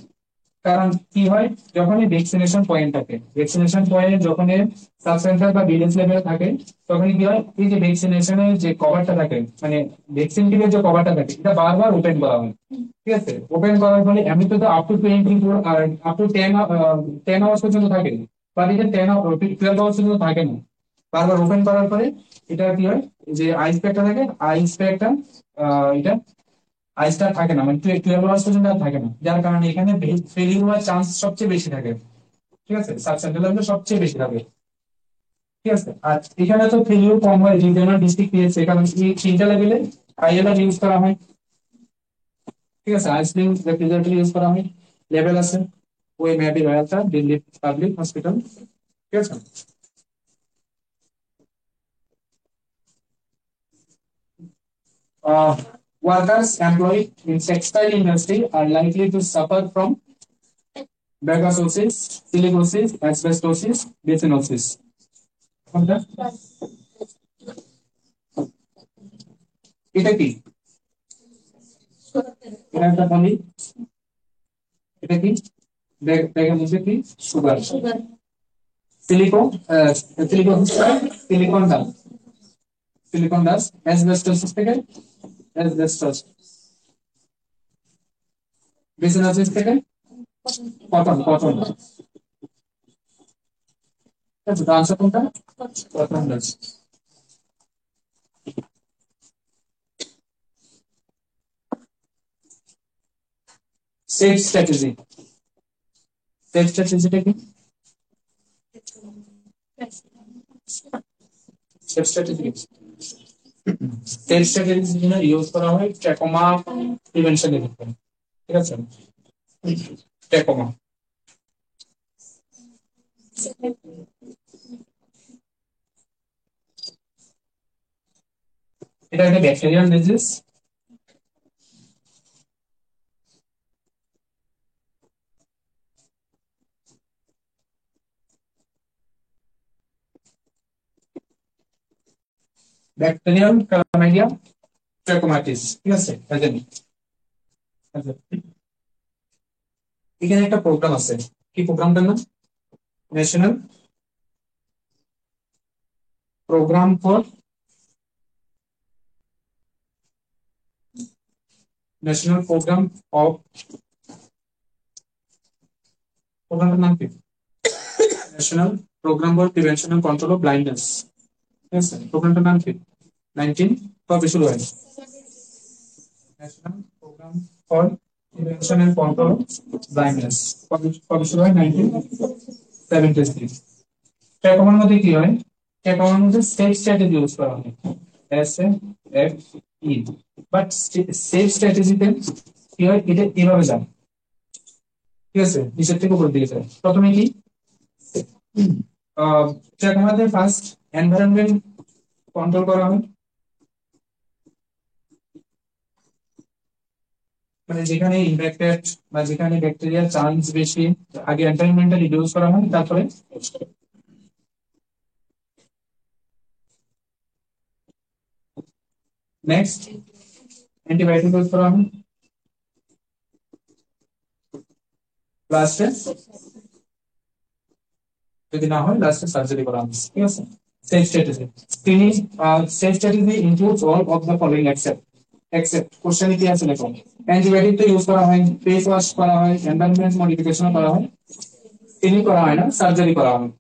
কারণ কি হয়, যখনই ভ্যাকসিনেশন পয়েন্ট থাকে, ভ্যাকসিনেশন পয়েন্ট যখন সাব সেন্টার বা ভিলেজ লেভেলে থাকে, তখন কি হয়, এই যে ভ্যাকসিনেশনের যে কভারটা থাকে, মানে ভ্যাকসিন টিমের যে কভারটা থাকে, এটা বারবার ওপেন করা হয়, ঠিক আছে। ওপেন করার ফলে এমনি তো আপ টু 24 আর আপ টু 10 আওয়ার্স পর্যন্ত থাকে, বাট এটা 12 আওয়ার্স পর্যন্ত থাকে না। বারবার ওপেন করার পরে এটা কি হয়, যে আইস প্যাকটা থাকে, আইস প্যাকটা এটা আইসটা থাকে না, মানে 12 আওয়ার্স পর্যন্ত আর থাকে না, যার কারণে এখানে ফেলিউর হওয়ার চান্স সবচেয়ে বেশি থাকে, ঠিক আছে, সাব সেন্ট্রাল লেভেলে সবচেয়ে বেশি থাকে, ঠিক আছে। আর এখানে তো ফেলিউর কম হয়, রিজিওনাল ডিস্ট্রিক্ট পিএইচসি, কারণ এই তিনটা লেভেলে আইএলআর ইউজ করা হয়, ঠিক আছে, আইসলিং রেফ্রিজারেটর ইউজ করা হয়, লেভেল আছে, ওই মেবি রয়্যালটা দিল্লি পাবলিক হসপিটাল, ঠিক আছে। Workers employed in textile industry are likely to suffer from bagasosis, silicosis, asbestosis, biocenosis. এটা কি? এটা একটা বলি, এটা কি? ব্যাগের মধ্যে কি? Sugar. Silicon, silicon dust, silicon dust, asbestosis থেকে অ্যাসবেস্টস, বিসিনোসিস থেকে কটন, কটন। আচ্ছা, আনসার কোনটা? Cotton dust. Safe strategy, safe স্ট্র্যাটেজিটা কি? সেফ স্ট্র্যাটেজি, সেফ স্ট্র্যাটেজি যেটা ইউজ করা হয় ট্র্যাকোমা প্রিভেনশনের ক্ষেত্রে, ঠিক আছে? ট্র্যাকোমা, এটা একটা bacterial disease. Bacterial chlamydia trachomatis, ঠিক আছে? আচ্ছা, এখানে একটা প্রোগ্রাম আছে, কি প্রোগ্রামটার নাম? National programme for, national programme of, প্রোগ্রামটার নাম কি? National programme for prevention and control of blindness, ঠিক আছে? প্রোগ্রামটার নাম কি? 19 কবে শুরু হয়? National programme for prevention and control of blindness কবে শুরু হয়? 1973। ট্র্যাকোমার মধ্যে কি হয়? ট্র্যাকোমার মধ্যে সেফ স্ট্র্যাটেজি ইউজ করা হয়, SAFE, বাট সেফ স্ট্র্যাটেজিতে কি হয়? এটা এভাবে যায়, ঠিক আছে? নিচের থেকে উপরের দিকে যায়। প্রথমে কি ট্র্যাকোমাতে ফার্স্ট এনভায়রনমেন্ট কন্ট্রোল করা হয়, মানে যেখানে ইনফেক্টেড বা যেখানে ব্যাকটেরিয়ার চান্স বেশি, আগে এনভায়রনমেন্টটা রিডিউস করা হয়, তারপরে নেক্সট অ্যান্টিবায়োটিক ইউজ করা হয়, লাস্টে যদি না হয় লাস্টে সার্জারি করা হবে, ঠিক আছে? সেফ স্ট্র্যাটেজি, তিনি safe strategy includes all of the following except কোশ্চেনে কি আছে দেখো, অ্যান্টিবায়োটিক তো ইউজ করা হয়, ফেস ওয়াশ করা হয়, এনভায়রনমেন্ট মডিফিকেশন করা হয়, তিনি করা হয় না, সার্জারি করা হয়।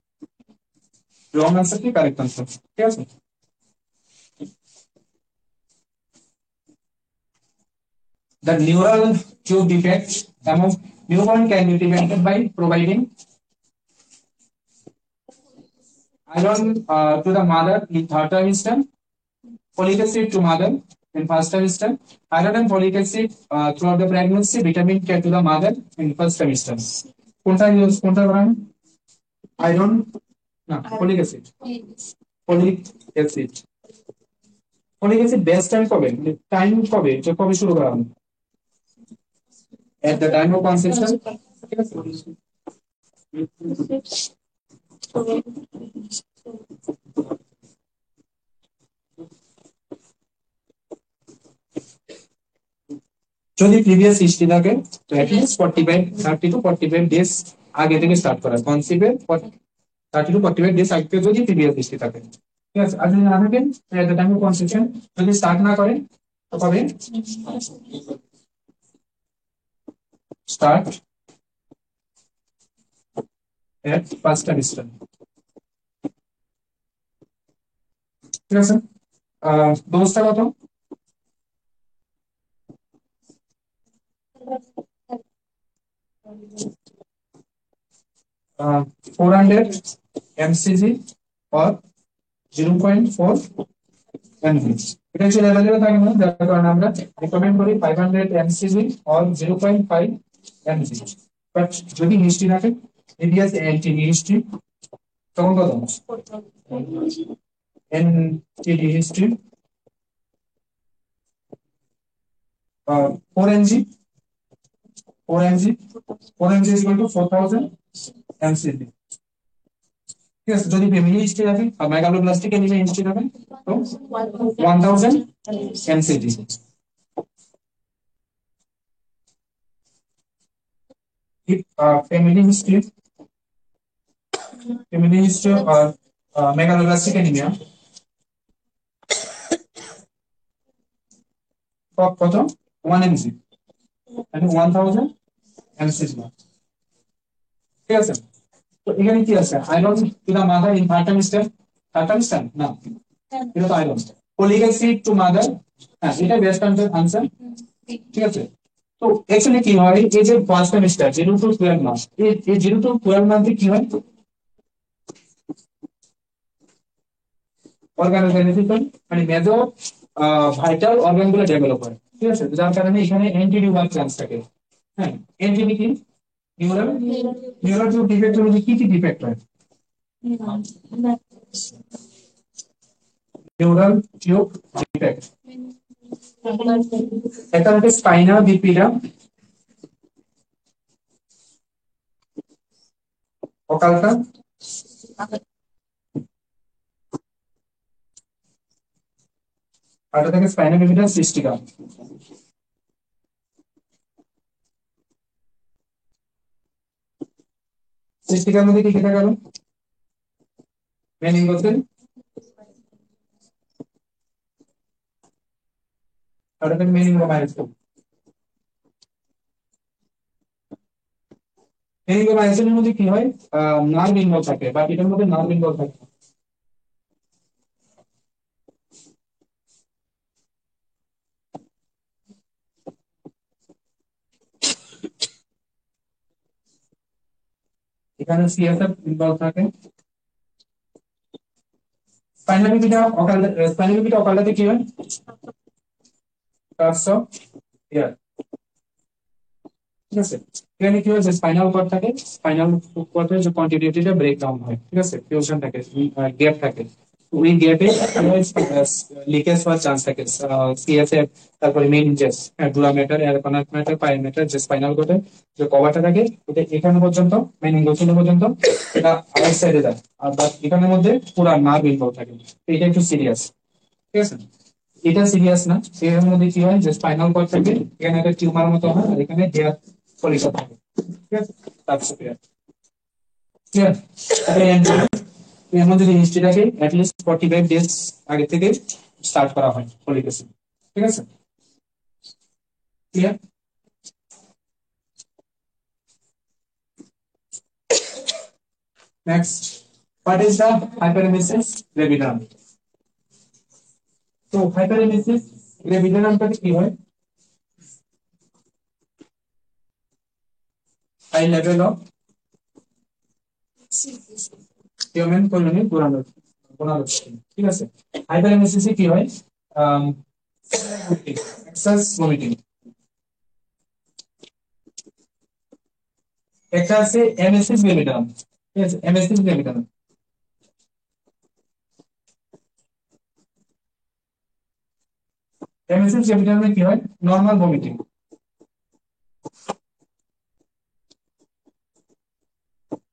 রং আনসার কি? কারেক্ট আনসার, ঠিক আছে? The neural tube defect among newborn can be prevented by providing iron to the mother in third trimester, folic acid to mother in first trimester, iron and folic acid throughout the pregnancy, vitamin K to the mother in first trimester. কোনটা use, কোনটা করান? Iron না, folic acid, folic acid, folic acid best time কবে, time কবে, যে কবে শুরু করা হবে? At the time of conception, ঠিক আছে? যদি প্রিভিয়াস হিস্ট্রি থাকে তো অ্যাটলিস্ট 45 30 টু 45 ডেজ আগে থেকে স্টার্ট করা, কনসিভের 30 টু 45 ডেজ আগে থেকে যদি প্রিভিয়াস হিস্ট্রি থাকে, ঠিক আছে? আর যদি না থাকে, at the time of conception যদি স্টার্ট না করেন তো কবে স্টার্ট? এট ফার্স্ট ট্রাইমেস্টার, ঠিক আছে? ডোজটা কত? 400 mcg or 0.4 mg, এটা হচ্ছে অ্যাভেলেবল থাকে না, যার কারণে আমরা রেকমেন্ড করি 500 mcg or 0.5 mg। বাট যদি হিস্ট্রি থাকে, প্রিভিয়াস এনটিডি হিস্ট্রি, তখন কত? এনটিডি history 4 mg, 4 mg, 4 mg is equal to 4000 mcg। ঠিক আছে, যদি ফ্যামিলি হিস্ট্রি রাখি আর মেগালোব্লাস্টিক এনিমিয়া হিস্ট্রি রাখেন তো 1000 mcg। if family history or megaloblastic anemia কত 1 mg and 1000 mcg। ঠিক আছে, তো এখানে কি আছে iron to the mother in third trimester, third trimester না, এটা তো iron. Folic acid to mother, হ্যাঁ এটা বেস্ট আনসার। ঠিক আছে, তো অ্যাকচুয়ালি কি হয় এই যে ফার্স্ট ট্রাইমেস্টার 0 টু 12 মাস, এই 0 টু 12 মান্থে কি হয় অর্গানোজেনেসিস মানে মেজর ভাইটাল অর্গান গুলো ডেভেলপ হয়। ঠিক আছে, যার কারণে এখানে এনটিডি ওয়ার্ক চান্স থাকে। হ্যাঁ, এনটিডি কি নিউরাল, নিউরাল টিউব ডিফেক্ট হলে কি কি ডিফেক্ট হয়? নিউরাল টিউব ডিফেক্ট একটা হচ্ছে স্পাইনাল বিপিডা, অকালটা, আর থেকে স্পাইনাল বিপিডা সিস্টিকা। সিস্টিকার মধ্যে কি কি থাকে গেল? মেনিনগোসেল, আর থেকে মেনিনগোমাইসিস। মেনিনগোমাইসিসের মধ্যে কি হয় নার্ভ ইনভলভ থাকে, বাট এটার মধ্যে নার্ভ ইনভলভ থাকে না। এখানে সিএসএফ ইনভলভ থাকে। স্পাইনাল বিপিডা অকাল, স্পাইনাল বিপিডা অকালটাতে কি হয় কার্ভস অফ এয়ার। ঠিক আছে, এখানে কি হয় যে স্পাইনাল কর্ড থাকে, স্পাইনাল কর্ডের যে কন্টিনিউটিটা ব্রেক ডাউন হয়। ঠিক আছে, ফিউশন থাকে, গ্যাপ থাকে, ওই গ্যাপে লিকেজ হওয়ার চান্স থাকে। সিএসএফ, তারপরে মেনিনজেস, ডুরামেটার, অ্যারকনামেটার, পায়োমেটার, যে স্পাইনাল কর্ডের যে কভারটা থাকে ওটা এখানে পর্যন্ত, মেনিনগোসিল পর্যন্ত, এটা আউট সাইডে যায়। আর এখানের মধ্যে পুরো নার্ভ ইনভলভ থাকে। এটা একটু সিরিয়াস। ঠিক আছে, এটা সিরিয়াস না, এর মধ্যে কি হয় যে স্পাইনাল কর্ড থাকে, এখানে একটা টিউমার মতো হয় আর এখানে হেয়ার ফলিকল থাকে। ঠিক আছে, তারপর ক্লিয়ার, ক্লিয়ার। এর মধ্যে হিস্ট্রিটাকে অ্যাটলিস্ট 45 ডেজ আগে থেকে স্টার্ট করা হয় ফলিক অ্যাসিড। ঠিক আছে, clear. Next, what is the hyperemesis gravidarum? তো হাইপারেমেসিস গ্রেভিডামটাতে কি হয় high level of human chorionic পুনরুত্থান। ঠিক আছে, হাইপারেমেসিসে কি হয় এক্সেস ভমিটিং। একটা আছে এমএসএস গ্রেভিডাম। ঠিক আছে, এমএসএস গ্রেভিডাম, এমএসএস গ্রেভিডামে কি হয় নরমাল ভমিটিং।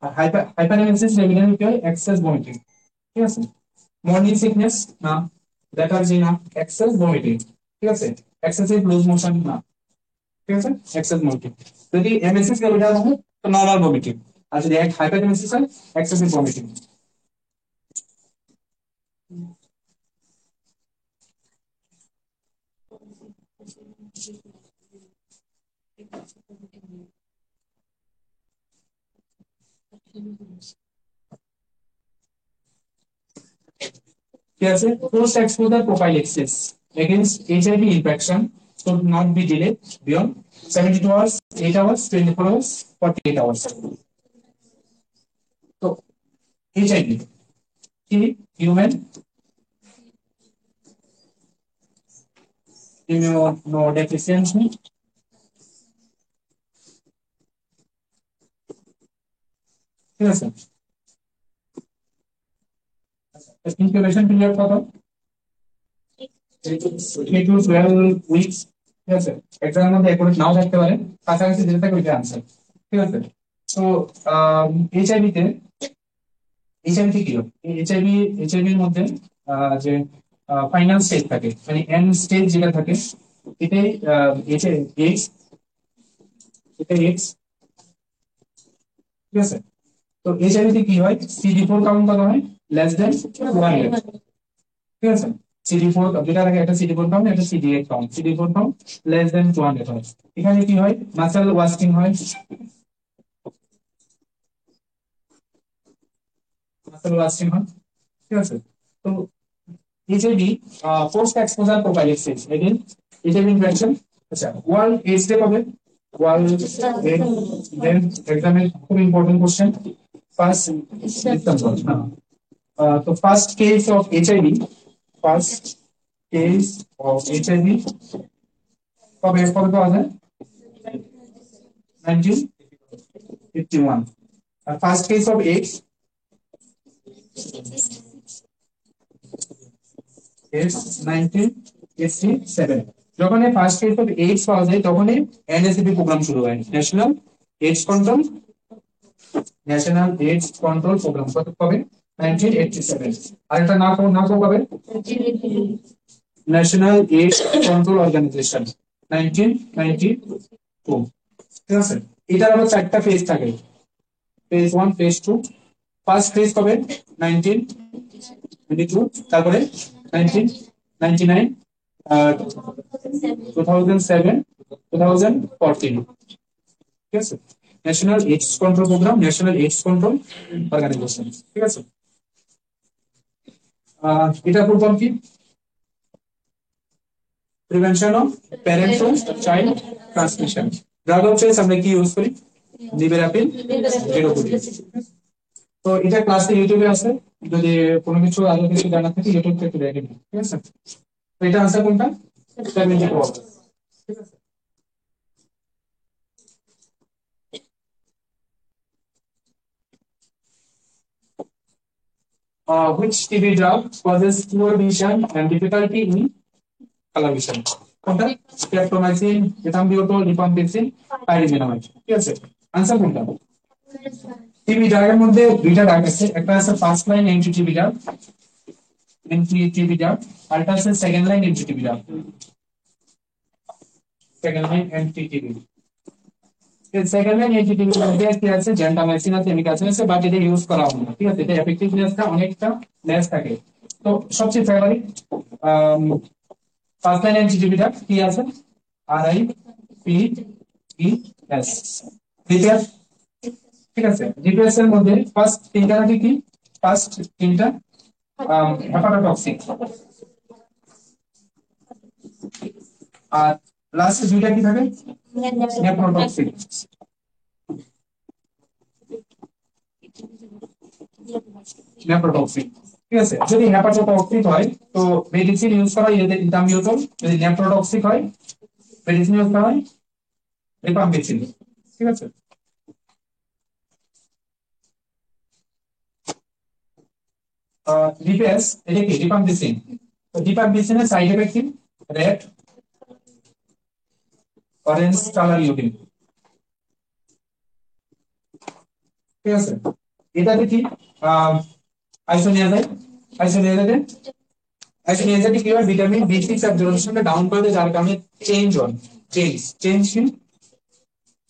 আর হাইপারেমেসিস গ্রেভিডামে কি হয় এক্সেস ভমিটিং। ঠিক আছে, মর্নিং সিকনেস না, লেথার্জি না, এক্সেস ভমিটিং। ঠিক আছে, এক্সেসিভ লুজ মোশন না। ঠিক আছে, এক্সেস ভমিটিং। যদি এমএসএস গ্রেভিডাম হয় তো নরমাল ভমিটিং, আর যদি হাইপারেমেসিস হয় এক্সেসিভ ভমিটিং। ঠিক আছে, post exposure prophylaxis against HIV infection should not be delayed beyond 72 hours, 8 hours, 24 hours, 48 hours। তো HIV কি হিউম্যান ইমিউনোডেফিসিয়েন্সি। ঠিক আছে, ইনকিউবেশন পিরিয়ড কত? 3 to 12 weeks। ঠিক আছে, এক্সামের মধ্যে অ্যাকুরেট নাও থাকতে পারে, কাছাকাছি যেটা থাকে ওইটা আনসার। ঠিক আছে। তো এইচআইভি তে এইচআইভি কি হয়? এইচআইভি এর মধ্যে যে ফাইনাল স্টেজ থাকে, মানে এন্ড স্টেজ যেটা থাকে, এটাই এইডস, এটা এইডস। ঠিক আছে। তো এইচআইভি তে কি হয়, CD4 কাউন্ট কত হয়, লেস দেন 100। ঠিক আছে। CD4 যেটা থাকে, একটা CD4 কাউন্ট, একটা CD8 count, CD4 count less than 200 হয়। এখানে কি হয়, মাসেল ওয়াস্টিং হয়, মাসেল ওয়াস্টিং হয়। ঠিক আছে। তো HIV post exposure prophylaxis, again HIV infection. আচ্ছা, ওয়ার্ল্ড এইডস ডে কবে? ওয়ার্ল্ড দেন এক্সামের খুব ইম্পর্টেন্ট কোশ্চেন, ফার্স্ট ডিসেম্বর। হ্যাঁ। তো first case of HIV, first case of HIV কবে কবে পাওয়া যায়? 1951। আর first case of AIDS is 1987। যখন ফার্স্ট কেস অফ এইডস পাওয়া যায় তখনই এনএসিপি প্রোগ্রাম শুরু হয়, AIDS control national AIDS control programme. কত কবে? 1987। আর একটা না কবে? National AIDS control organisation, 1992। ঠিক আছে। এটার আবার চারটা ফেজ থাকে, ফেজ 1, ফেজ 2। ফার্স্ট ফেজ কবে? 1992। তারপরে 1999, 2007, 2014। ঠিক আছে। National AIDS control programme, national AIDS control organisation. ঠিক আছে। এটা ফুল ফর্ম কি? Prevention of parent to child transmission. Drug of choice আমরা কি ইউজ করি? লিবেরাপিল, টেরোপুলিন। তো এটা ক্লাসে ইউটিউবে আছে, যদি কোনো কিছু আরো কিছু জানা থাকে ইউটিউব থেকে দেখে নিন। ঠিক আছে। তো এটা আনসার কোনটা? 74। ঠিক আছে। Which TB drug causes poor vision and difficulty in color vision? কোনটা? Streptomycin, ethambutol, rifampicin, pyrazinamide. ঠিক আছে। আনসার কোনটা? টিবি ড্রাগের মধ্যে দুইটা ড্রাগ আছে, একটা আছে first line anti TB drug, আর একটা আছে second line anti TB drug, second line anti TB. Second line anti TB মধ্যে কি আছে, জেন্টামাইসিন আছে, এমিকাসিন আছে, বাট এটা ইউজ করা হয় না। ঠিক আছে। এটা এফেক্টিভনেসটা অনেকটা লেস থাকে। তো সবচেয়ে favourite first line anti TB drug কি আছে? RIPES, DPS. ঠিক আছে। ডিপিএস এর মধ্যে ফার্স্ট তিনটা নাকি কি? ফার্স্ট তিনটা হেপাটোটক্সিক, আর লাস্ট দুইটা কি থাকে? নেফ্রোটক্সিক। নেফ্রোটক্সিক। ঠিক আছে। যদি হেপাটোটক্সিক হয় তো মেডিসিন ইউজ করা হয় ইথাম্বিউটল, যদি নেফ্রোটক্সিক হয় মেডিসিন ইউজ করা হয় রিফাম্পিসিন। ঠিক আছে। ডিপিএস এটা কি? রিফাম্পিসিন। তো রিফাম্পিসিনের সাইড এফেক্ট কি? Red orange colour urine. ঠিক আছে। এটাতে কি আইসোনিয়াজাইড, আইসোনিয়াজাইডে আইসোনিয়াজাইডে কি হয়, ভিটামিন B6 অ্যাবজর্পশনটা ডাউন করে দেয়, যার কারণে change in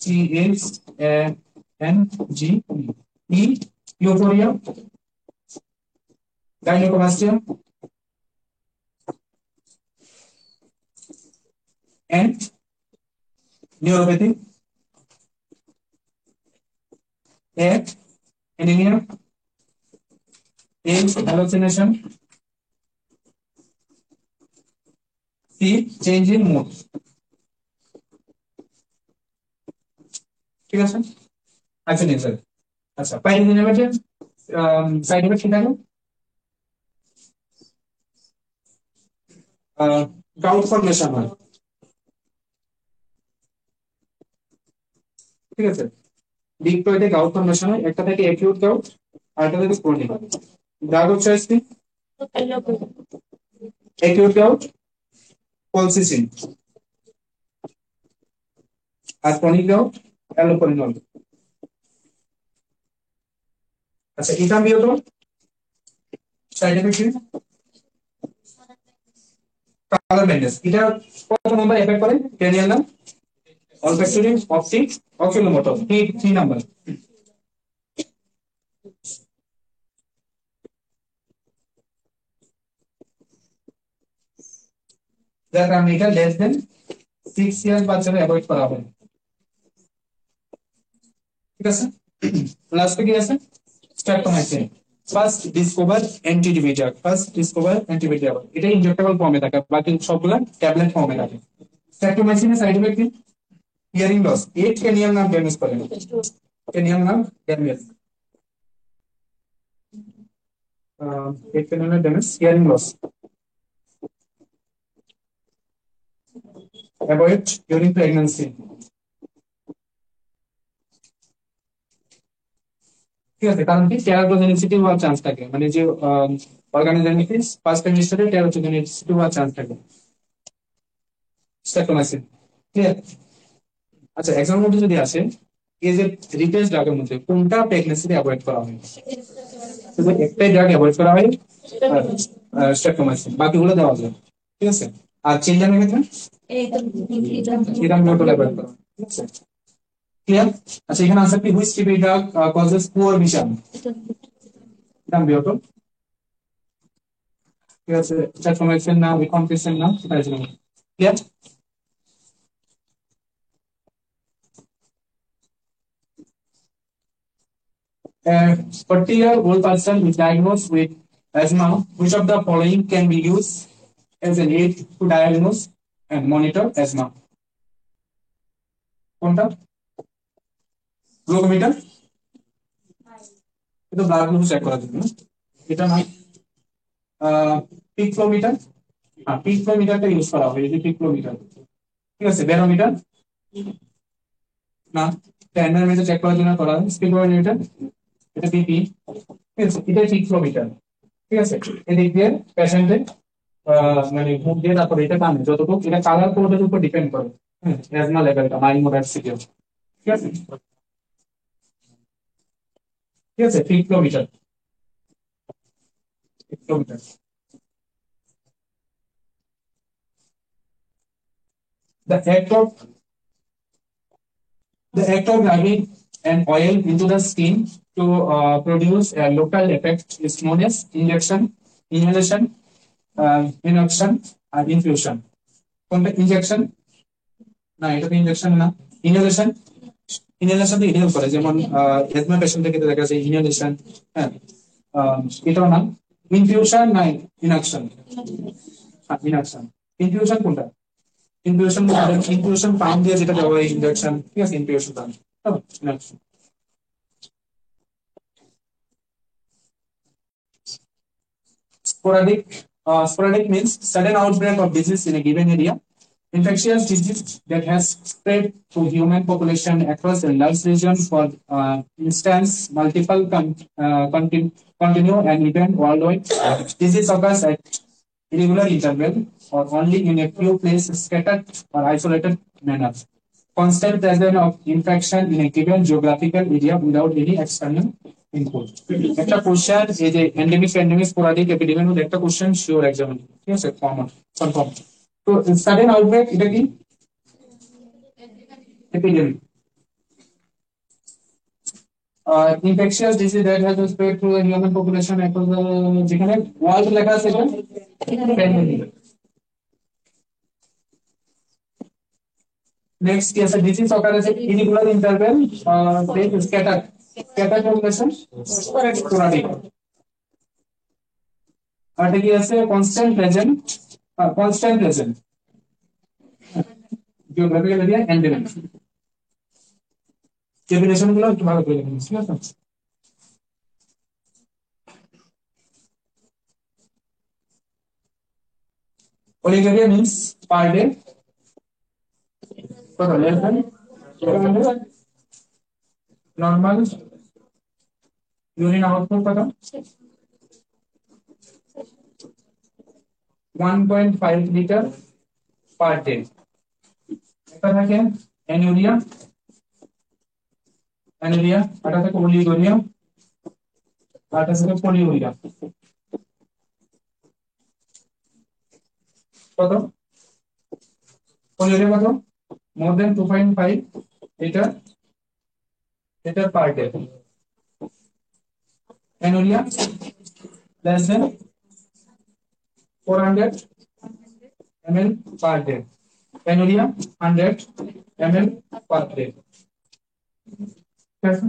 CHANG E euphoria, gynaecomastia and neuropathy, A anaemia, H hallucination, C change in mood. ঠিক আছে। আচ্ছা নিয়ে স্যার। আচ্ছা, পাইরিমিনামেটের সাইড এফেক্ট কি থাকে? গাউট ফর্মেশন হয়। ঠিক আছে। ডিগটয়েডে গাউট ফর্মেশন হয়, একটা থেকে অ্যাকিউট গাউট আর একটা থেকে ক্রনিক। ড্রাগ অফ চয়েস কি? অ্যাকিউট গাউট কলসিসিন, আর ক্রনিকটাও অ্যালোপরিনল। আচ্ছা এটা বিয়ত সাইড এফেক্ট কালার ব্লাইন্ডনেস, এটা কত নাম্বার এফেক্ট করে ক্রেনিয়াল না অলফ্যাক্টরি অপটিক অকুলোমোটর 3 নাম্বার। যার কারণে এটা লেস দেন 6 ইয়ার্স বাচ্চারা অ্যাভয়েড করা হবে, ঠিক আছে। লাস্টে কি আছে streptomycin first discover anti TB drug, first discover anti TB drug, এটা ইনজেক্টেবল ফর্মে থাকে, বাকি সবগুলা ট্যাবলেট ফর্মে থাকে। স্ট্রেপ্টোমাইসিনের সাইড এফেক্ট কি hearing loss, 8 cranial nerve damage করে, cranial nerve damage, 8 cranial damage, hearing loss, avoid during pregnancy, ঠিক আছে। কারণ কি টেরাটোজেনিসিটি হওয়ার চান্স থাকে, মানে যে অর্গানিজেনিটিস ফার্স্ট ট্রাইমেস্টারে টেরাটোজেনিসিটি হওয়ার চান্স থাকে। Streptomycin clear. আচ্ছা এক্সামের মধ্যে যদি আসে এই যে রিপ্লেস ড্রাগের মধ্যে কোনটা প্রেগন্যান্সিতে অ্যাভয়েড করা হয়, শুধু একটাই ড্রাগ অ্যাভয়েড করা হয় স্ট্রেপ্টোমাইসিন, বাকিগুলো দেওয়া যায়, ঠিক আছে। আর চিলড্রেনের ক্ষেত্রে ইরামডোটল অ্যাভয়েড করা হয়, ঠিক আছে ক্লিয়ার। আচ্ছা এখানে আনসার কি which TB drug causes poor vision, ethambutol, ঠিক আছে। স্ট্রেপ্টোমাইসিন না রিকম্পিসিন না clear. 40-year-old person is diagnosed with asthma. Which of the following can be used as an aid to diagnose and monitor asthma? কোনটা? Glucometer, এটা blood glucose check করার জন্য, এটা না। পিক ফ্লো মিটার, হ্যাঁ pick flow মিটারটা use করা হয়, এই যে পিক ফ্লো মিটার, ঠিক আছে। ব্যারোমিটার না, এনভায়রনমেন্ট চেক করার জন্য করা হয়। স্পিডোমিটার, এটা বিপি, ঠিক আছে। এটা পিক ফ্লো মিটার, ঠিক আছে। এদিক দিয়ে পেশেন্টের মানে মুখ দিয়ে তারপরে এটা টানে যতটুকু, এটা কালার কোডের উপর ডিপেন্ড করে, হ্যাঁ অ্যাজমা লেভেলটা মাইল্ড মডারেট সিভিয়ার, ঠিক আছে, ঠিক আছে। Peak flow meter, peak flow meter. The act of the act of rubbing an oil into the skin to produce a local effect is known as injection, inhalation, injection, R infusion. কোনটা injection না, এটা তো injection না। Inhalation, inhalation তো inhale করে, যেমন asthma পেশেন্টের ক্ষেত্রে দেখা যায় ইনহেলেশন, হ্যাঁ এটাও না। ইনফিউশন না ইনঅ্যাকশন, ইনঅ্যাকশন। ইনফিউশন কোনটা? ইনফিউশন, ইনফিউশন পাম্প দিয়ে যেটা দেওয়া হয় ইনজেকশন, ঠিক আছে। Infusion pump, inaction. Sporadic, sporadic means sudden outbreak of disease in a given area. Infectious disease that has spread to human population across a large region. For instance, multiple continue an event worldwide. Disease occurs at irregular interval or only in a few places, scattered or isolated manner. Constant presence of infection in a given geographical area without any external input. একটা question এই যে endemic pandemic sporadic epidemic মধ্যে একটা question sure এক্সামে, ঠিক আছে, common confirm. তো sudden outbreak এটা কি epidemic. Infectious disease that has spread to the human population across the, যেখানে ওয়ার্ল্ড লেখা আছে এটা প্যান্ডেমিক। নেক্সট কি আছে, ডিজিজ অকার আছে irregular interval, scatter, scatter population sporadic. আর এটা কি আছে constant present, constant present geographical area endemic. Definition গুলো একটু ভালো করে লিখুন, ঠিক আছে। Oliguria means per day, কত less than normal urine output কত 1.5 লিটার পার ডে। এটা থাকে অ্যানুরিয়া, অ্যানুরিয়া, এটা থেকে অলিগোরিয়া, আর এটা থেকে পলিউরিয়া। কত পলিউরিয়া কত? মোর than 2.5 litre litre per day. Anuria less than 400 ml per day. Anuria 100 ml per day. ঠিক আছে?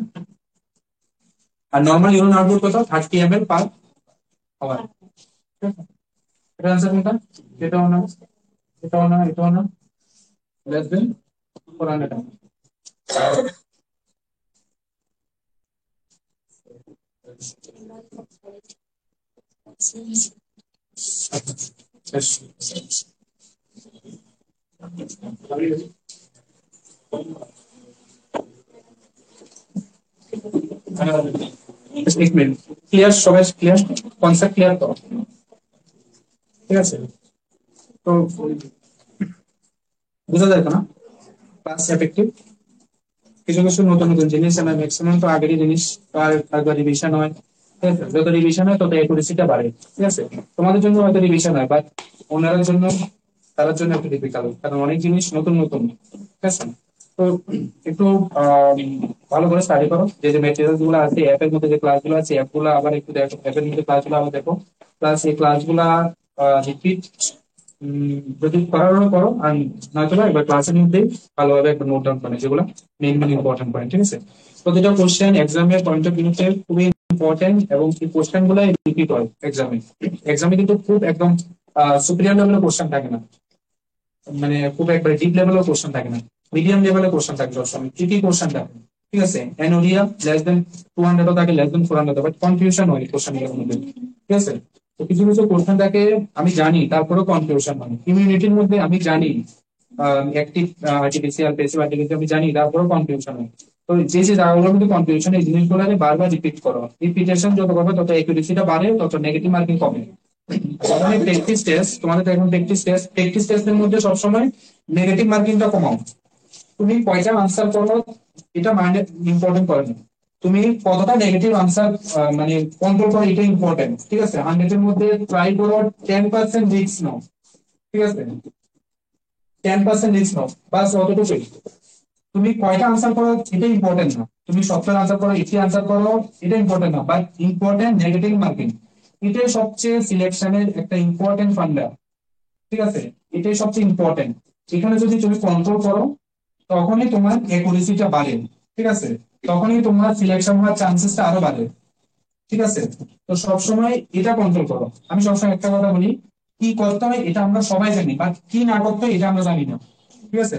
আর নরমাল ইউরিন আউটপুট কত? 30 ml per hour। ঠিক আছে? এটা आंसर কোনটা? এটাও না, এটাও না, এটাও না। Less than 400 ml। শেষ। एक मिनट, क्लियर সবাই ক্লিয়ার? কনসেপ্ট ক্লিয়ার তো? ঠিক আছে, তো বুঝা যায় না ক্লাস এফেক্টিভ? কিছু কিছু নতুন নতুন জিনিস আমরা ম্যাক্সিমাম তো আগেরই জিনিস, তো আর একবার রিভিশন হয়। ঠিক আছে, যত রিভিশন হয় তত অ্যাকুরেসিটা বাড়ে। ঠিক আছে, তোমাদের জন্য হয়তো রিভিশন হয়, বাট ওনার জন্য, তার জন্য একটু ডিফিকাল্ট, কারণ অনেক জিনিস নতুন নতুন। ঠিক আছে, তো একটু ভালো করে স্টাডি করো। যে যে মেটেরিয়াল গুলো আছে অ্যাপ এর মধ্যে, যে ক্লাসগুলো আছে অ্যাপ গুলো আবার একটু দেখো, অ্যাপের মধ্যে ক্লাসগুলো আবার দেখো, প্লাস এই ক্লাসগুলা রিপিট যদি করারও করো, আর নয়তো একবার ক্লাসের মধ্যে ভালোভাবে একটা নোট ডাউন করে যেগুলো মেইন মেইন ইম্পর্টেন্ট পয়েন্ট। ঠিক আছে, প্রতিটা কোশ্চেন এক্সামের পয়েন্ট অফ ভিউতে খুবই ইম্পর্টেন্ট, এবং এই কোশ্চেন গুলো রিপিট হয় এক্সামে। এক্সামে কিন্তু খুব একদম সুপিরিয়র লেভেলের কোশ্চেন থাকে না, মানে খুব একবারে ডিপ লেভেলের কোশ্চেন থাকে না, মিডিয়াম লেভেলের কোশ্চেন থাকে সবসময়, ট্রিকি কোশ্চেন থাকে। ঠিক আছে, অ্যানোরিয়া লেস দেন 200 থাকে, লেস দেন 400, বাট কনফিউশন হয় কোশ্চেন এর মধ্যে। ঠিক আছে, তো কিছু কিছু কোশ্চেন থাকে আমি জানি তারপরেও কনফিউশন হয়। ইমিউনিটির মধ্যে আমি জানি অ্যাক্টিভ আর্টিফিশিয়াল প্যাসিভ আর্টিফিশিয়াল আমি জানি, তারপরেও কনফিউশন হয়। তো যে যে জায়গাগুলোর মধ্যে কনফিউশন, এই জিনিসগুলো বারবার রিপিট করো। রিপিটেশন যত করবে তত অ্যাকুরেসিটা বাড়ে, তত নেগেটিভ মার্কিং কমে। প্র্যাকটিস টেস্ট, তোমাদের তো এখন প্র্যাকটিস টেস্টের মধ্যে সবসময় নেগেটিভ মার্কিংটা কমাও। তুমি কয়টা আনসার করো এটা মানে ইম্পর্টেন্ট করে না, তুমি কতটা নেগেটিভ আনসার মানে কন্ট্রোল করো এটা ইম্পর্টেন্ট। ঠিক আছে, 100 এর মধ্যে ট্রাই করো 10% রিস্ক নাও। ঠিক আছে, 10% রিস্ক নাও, বাস অতটুকুই। তুমি কয়টা আনসার করো এটা ইম্পর্টেন্ট না, তুমি 70 আনসার করো, 80 আনসার করো, এটা ইম্পর্টেন্ট না, বাট ইম্পর্টেন্ট নেগেটিভ মার্কিং। এটাই সবচেয়ে সিলেকশনের একটা ইম্পর্টেন্ট ফান্ডা। ঠিক আছে, এটাই সবচেয়ে ইম্পর্টেন্ট। এখানে যদি তুমি কন্ট্রোল করো তখনই তোমার অ্যাকুরেসিটা বাড়ে। ঠিক আছে, তখনই তোমার সিলেকশন হওয়ার চান্সেসটা আরো বাড়ে। ঠিক আছে, তো সবসময় এটা কন্ট্রোল করো। আমি সবসময় একটা কথা বলি, কি করতে হয় এটা আমরা সবাই জানি, বাট কি না করতে হয় এটা আমরা জানি না। ঠিক আছে,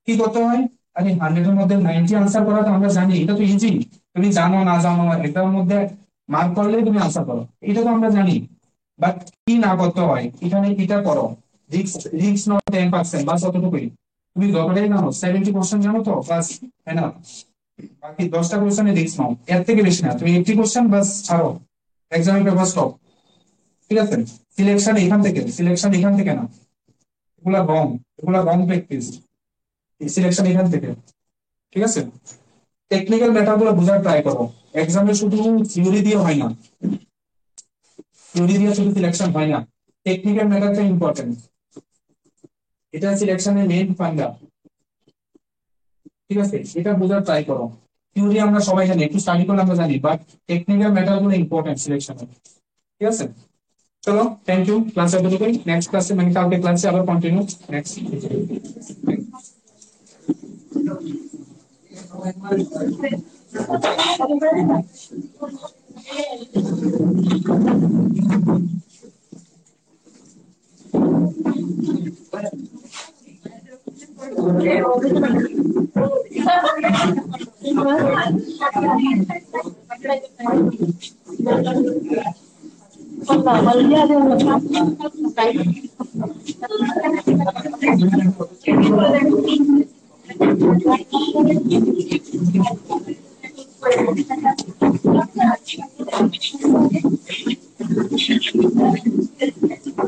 কি করতে হয়? আরে 100 এর মধ্যে 90 আনসার করা তো আমরা জানি, এটা তো ইজি। তুমি জানো না জানো এটার মধ্যে মার্ক করলে তুমি আনসার করো, এটা তো আমরা জানি। বাট কি না করতে হয় এখানে, এটা করো। রিক্স, রিক্স নট 10%, বাস অতটুকুই। তুমি যতটাই জানো 70% জানো তো বাস, তাই না? বাকি 10টা কোশ্চেনে রিস্ক নাও, এর থেকে বেশি না। তুমি 80% বাস ছাড়ো, এক্সামের পেপার স্টপ। ঠিক আছে, সিলেকশন এখান থেকে না, এগুলা রং, এগুলা রং প্র্যাকটিস। সিলেকশন এখান থেকে। ঠিক আছে, টেকনিক্যাল ম্যাটার গুলো বোঝার ট্রাই করো। এক্সামে শুধু থিওরি দিয়ে হয় না, থিওরি দিয়ে শুধু সিলেকশন হয় না, টেকনিক্যাল ম্যাটারটা ইম্পর্টেন্ট। এটা সিলেকশনের মেইন ফান্ডা। ঠিক আছে, এটা বোঝার ট্রাই করো। থিওরি আমরা সবাই জানি, একটু স্টাডি করলে আমরা জানি, বাট টেকনিক্যাল ম্যাটার গুলো ইম্পর্টেন্ট সিলেকশনে। ঠিক আছে, চলো থ্যাংক ইউ। ক্লাস এতটুকুই, নেক্সট ক্লাসে মানে কালকে ক্লাসে আবার কন্টিনিউ নেক্সট।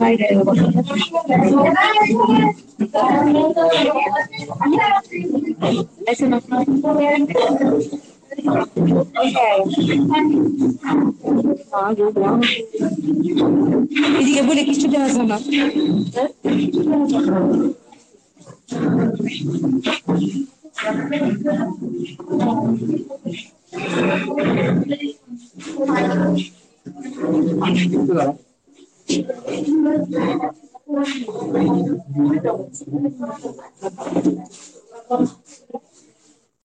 Bye. ऐसे मतलब এদিকে বলে কিছু দেওয়া যায় না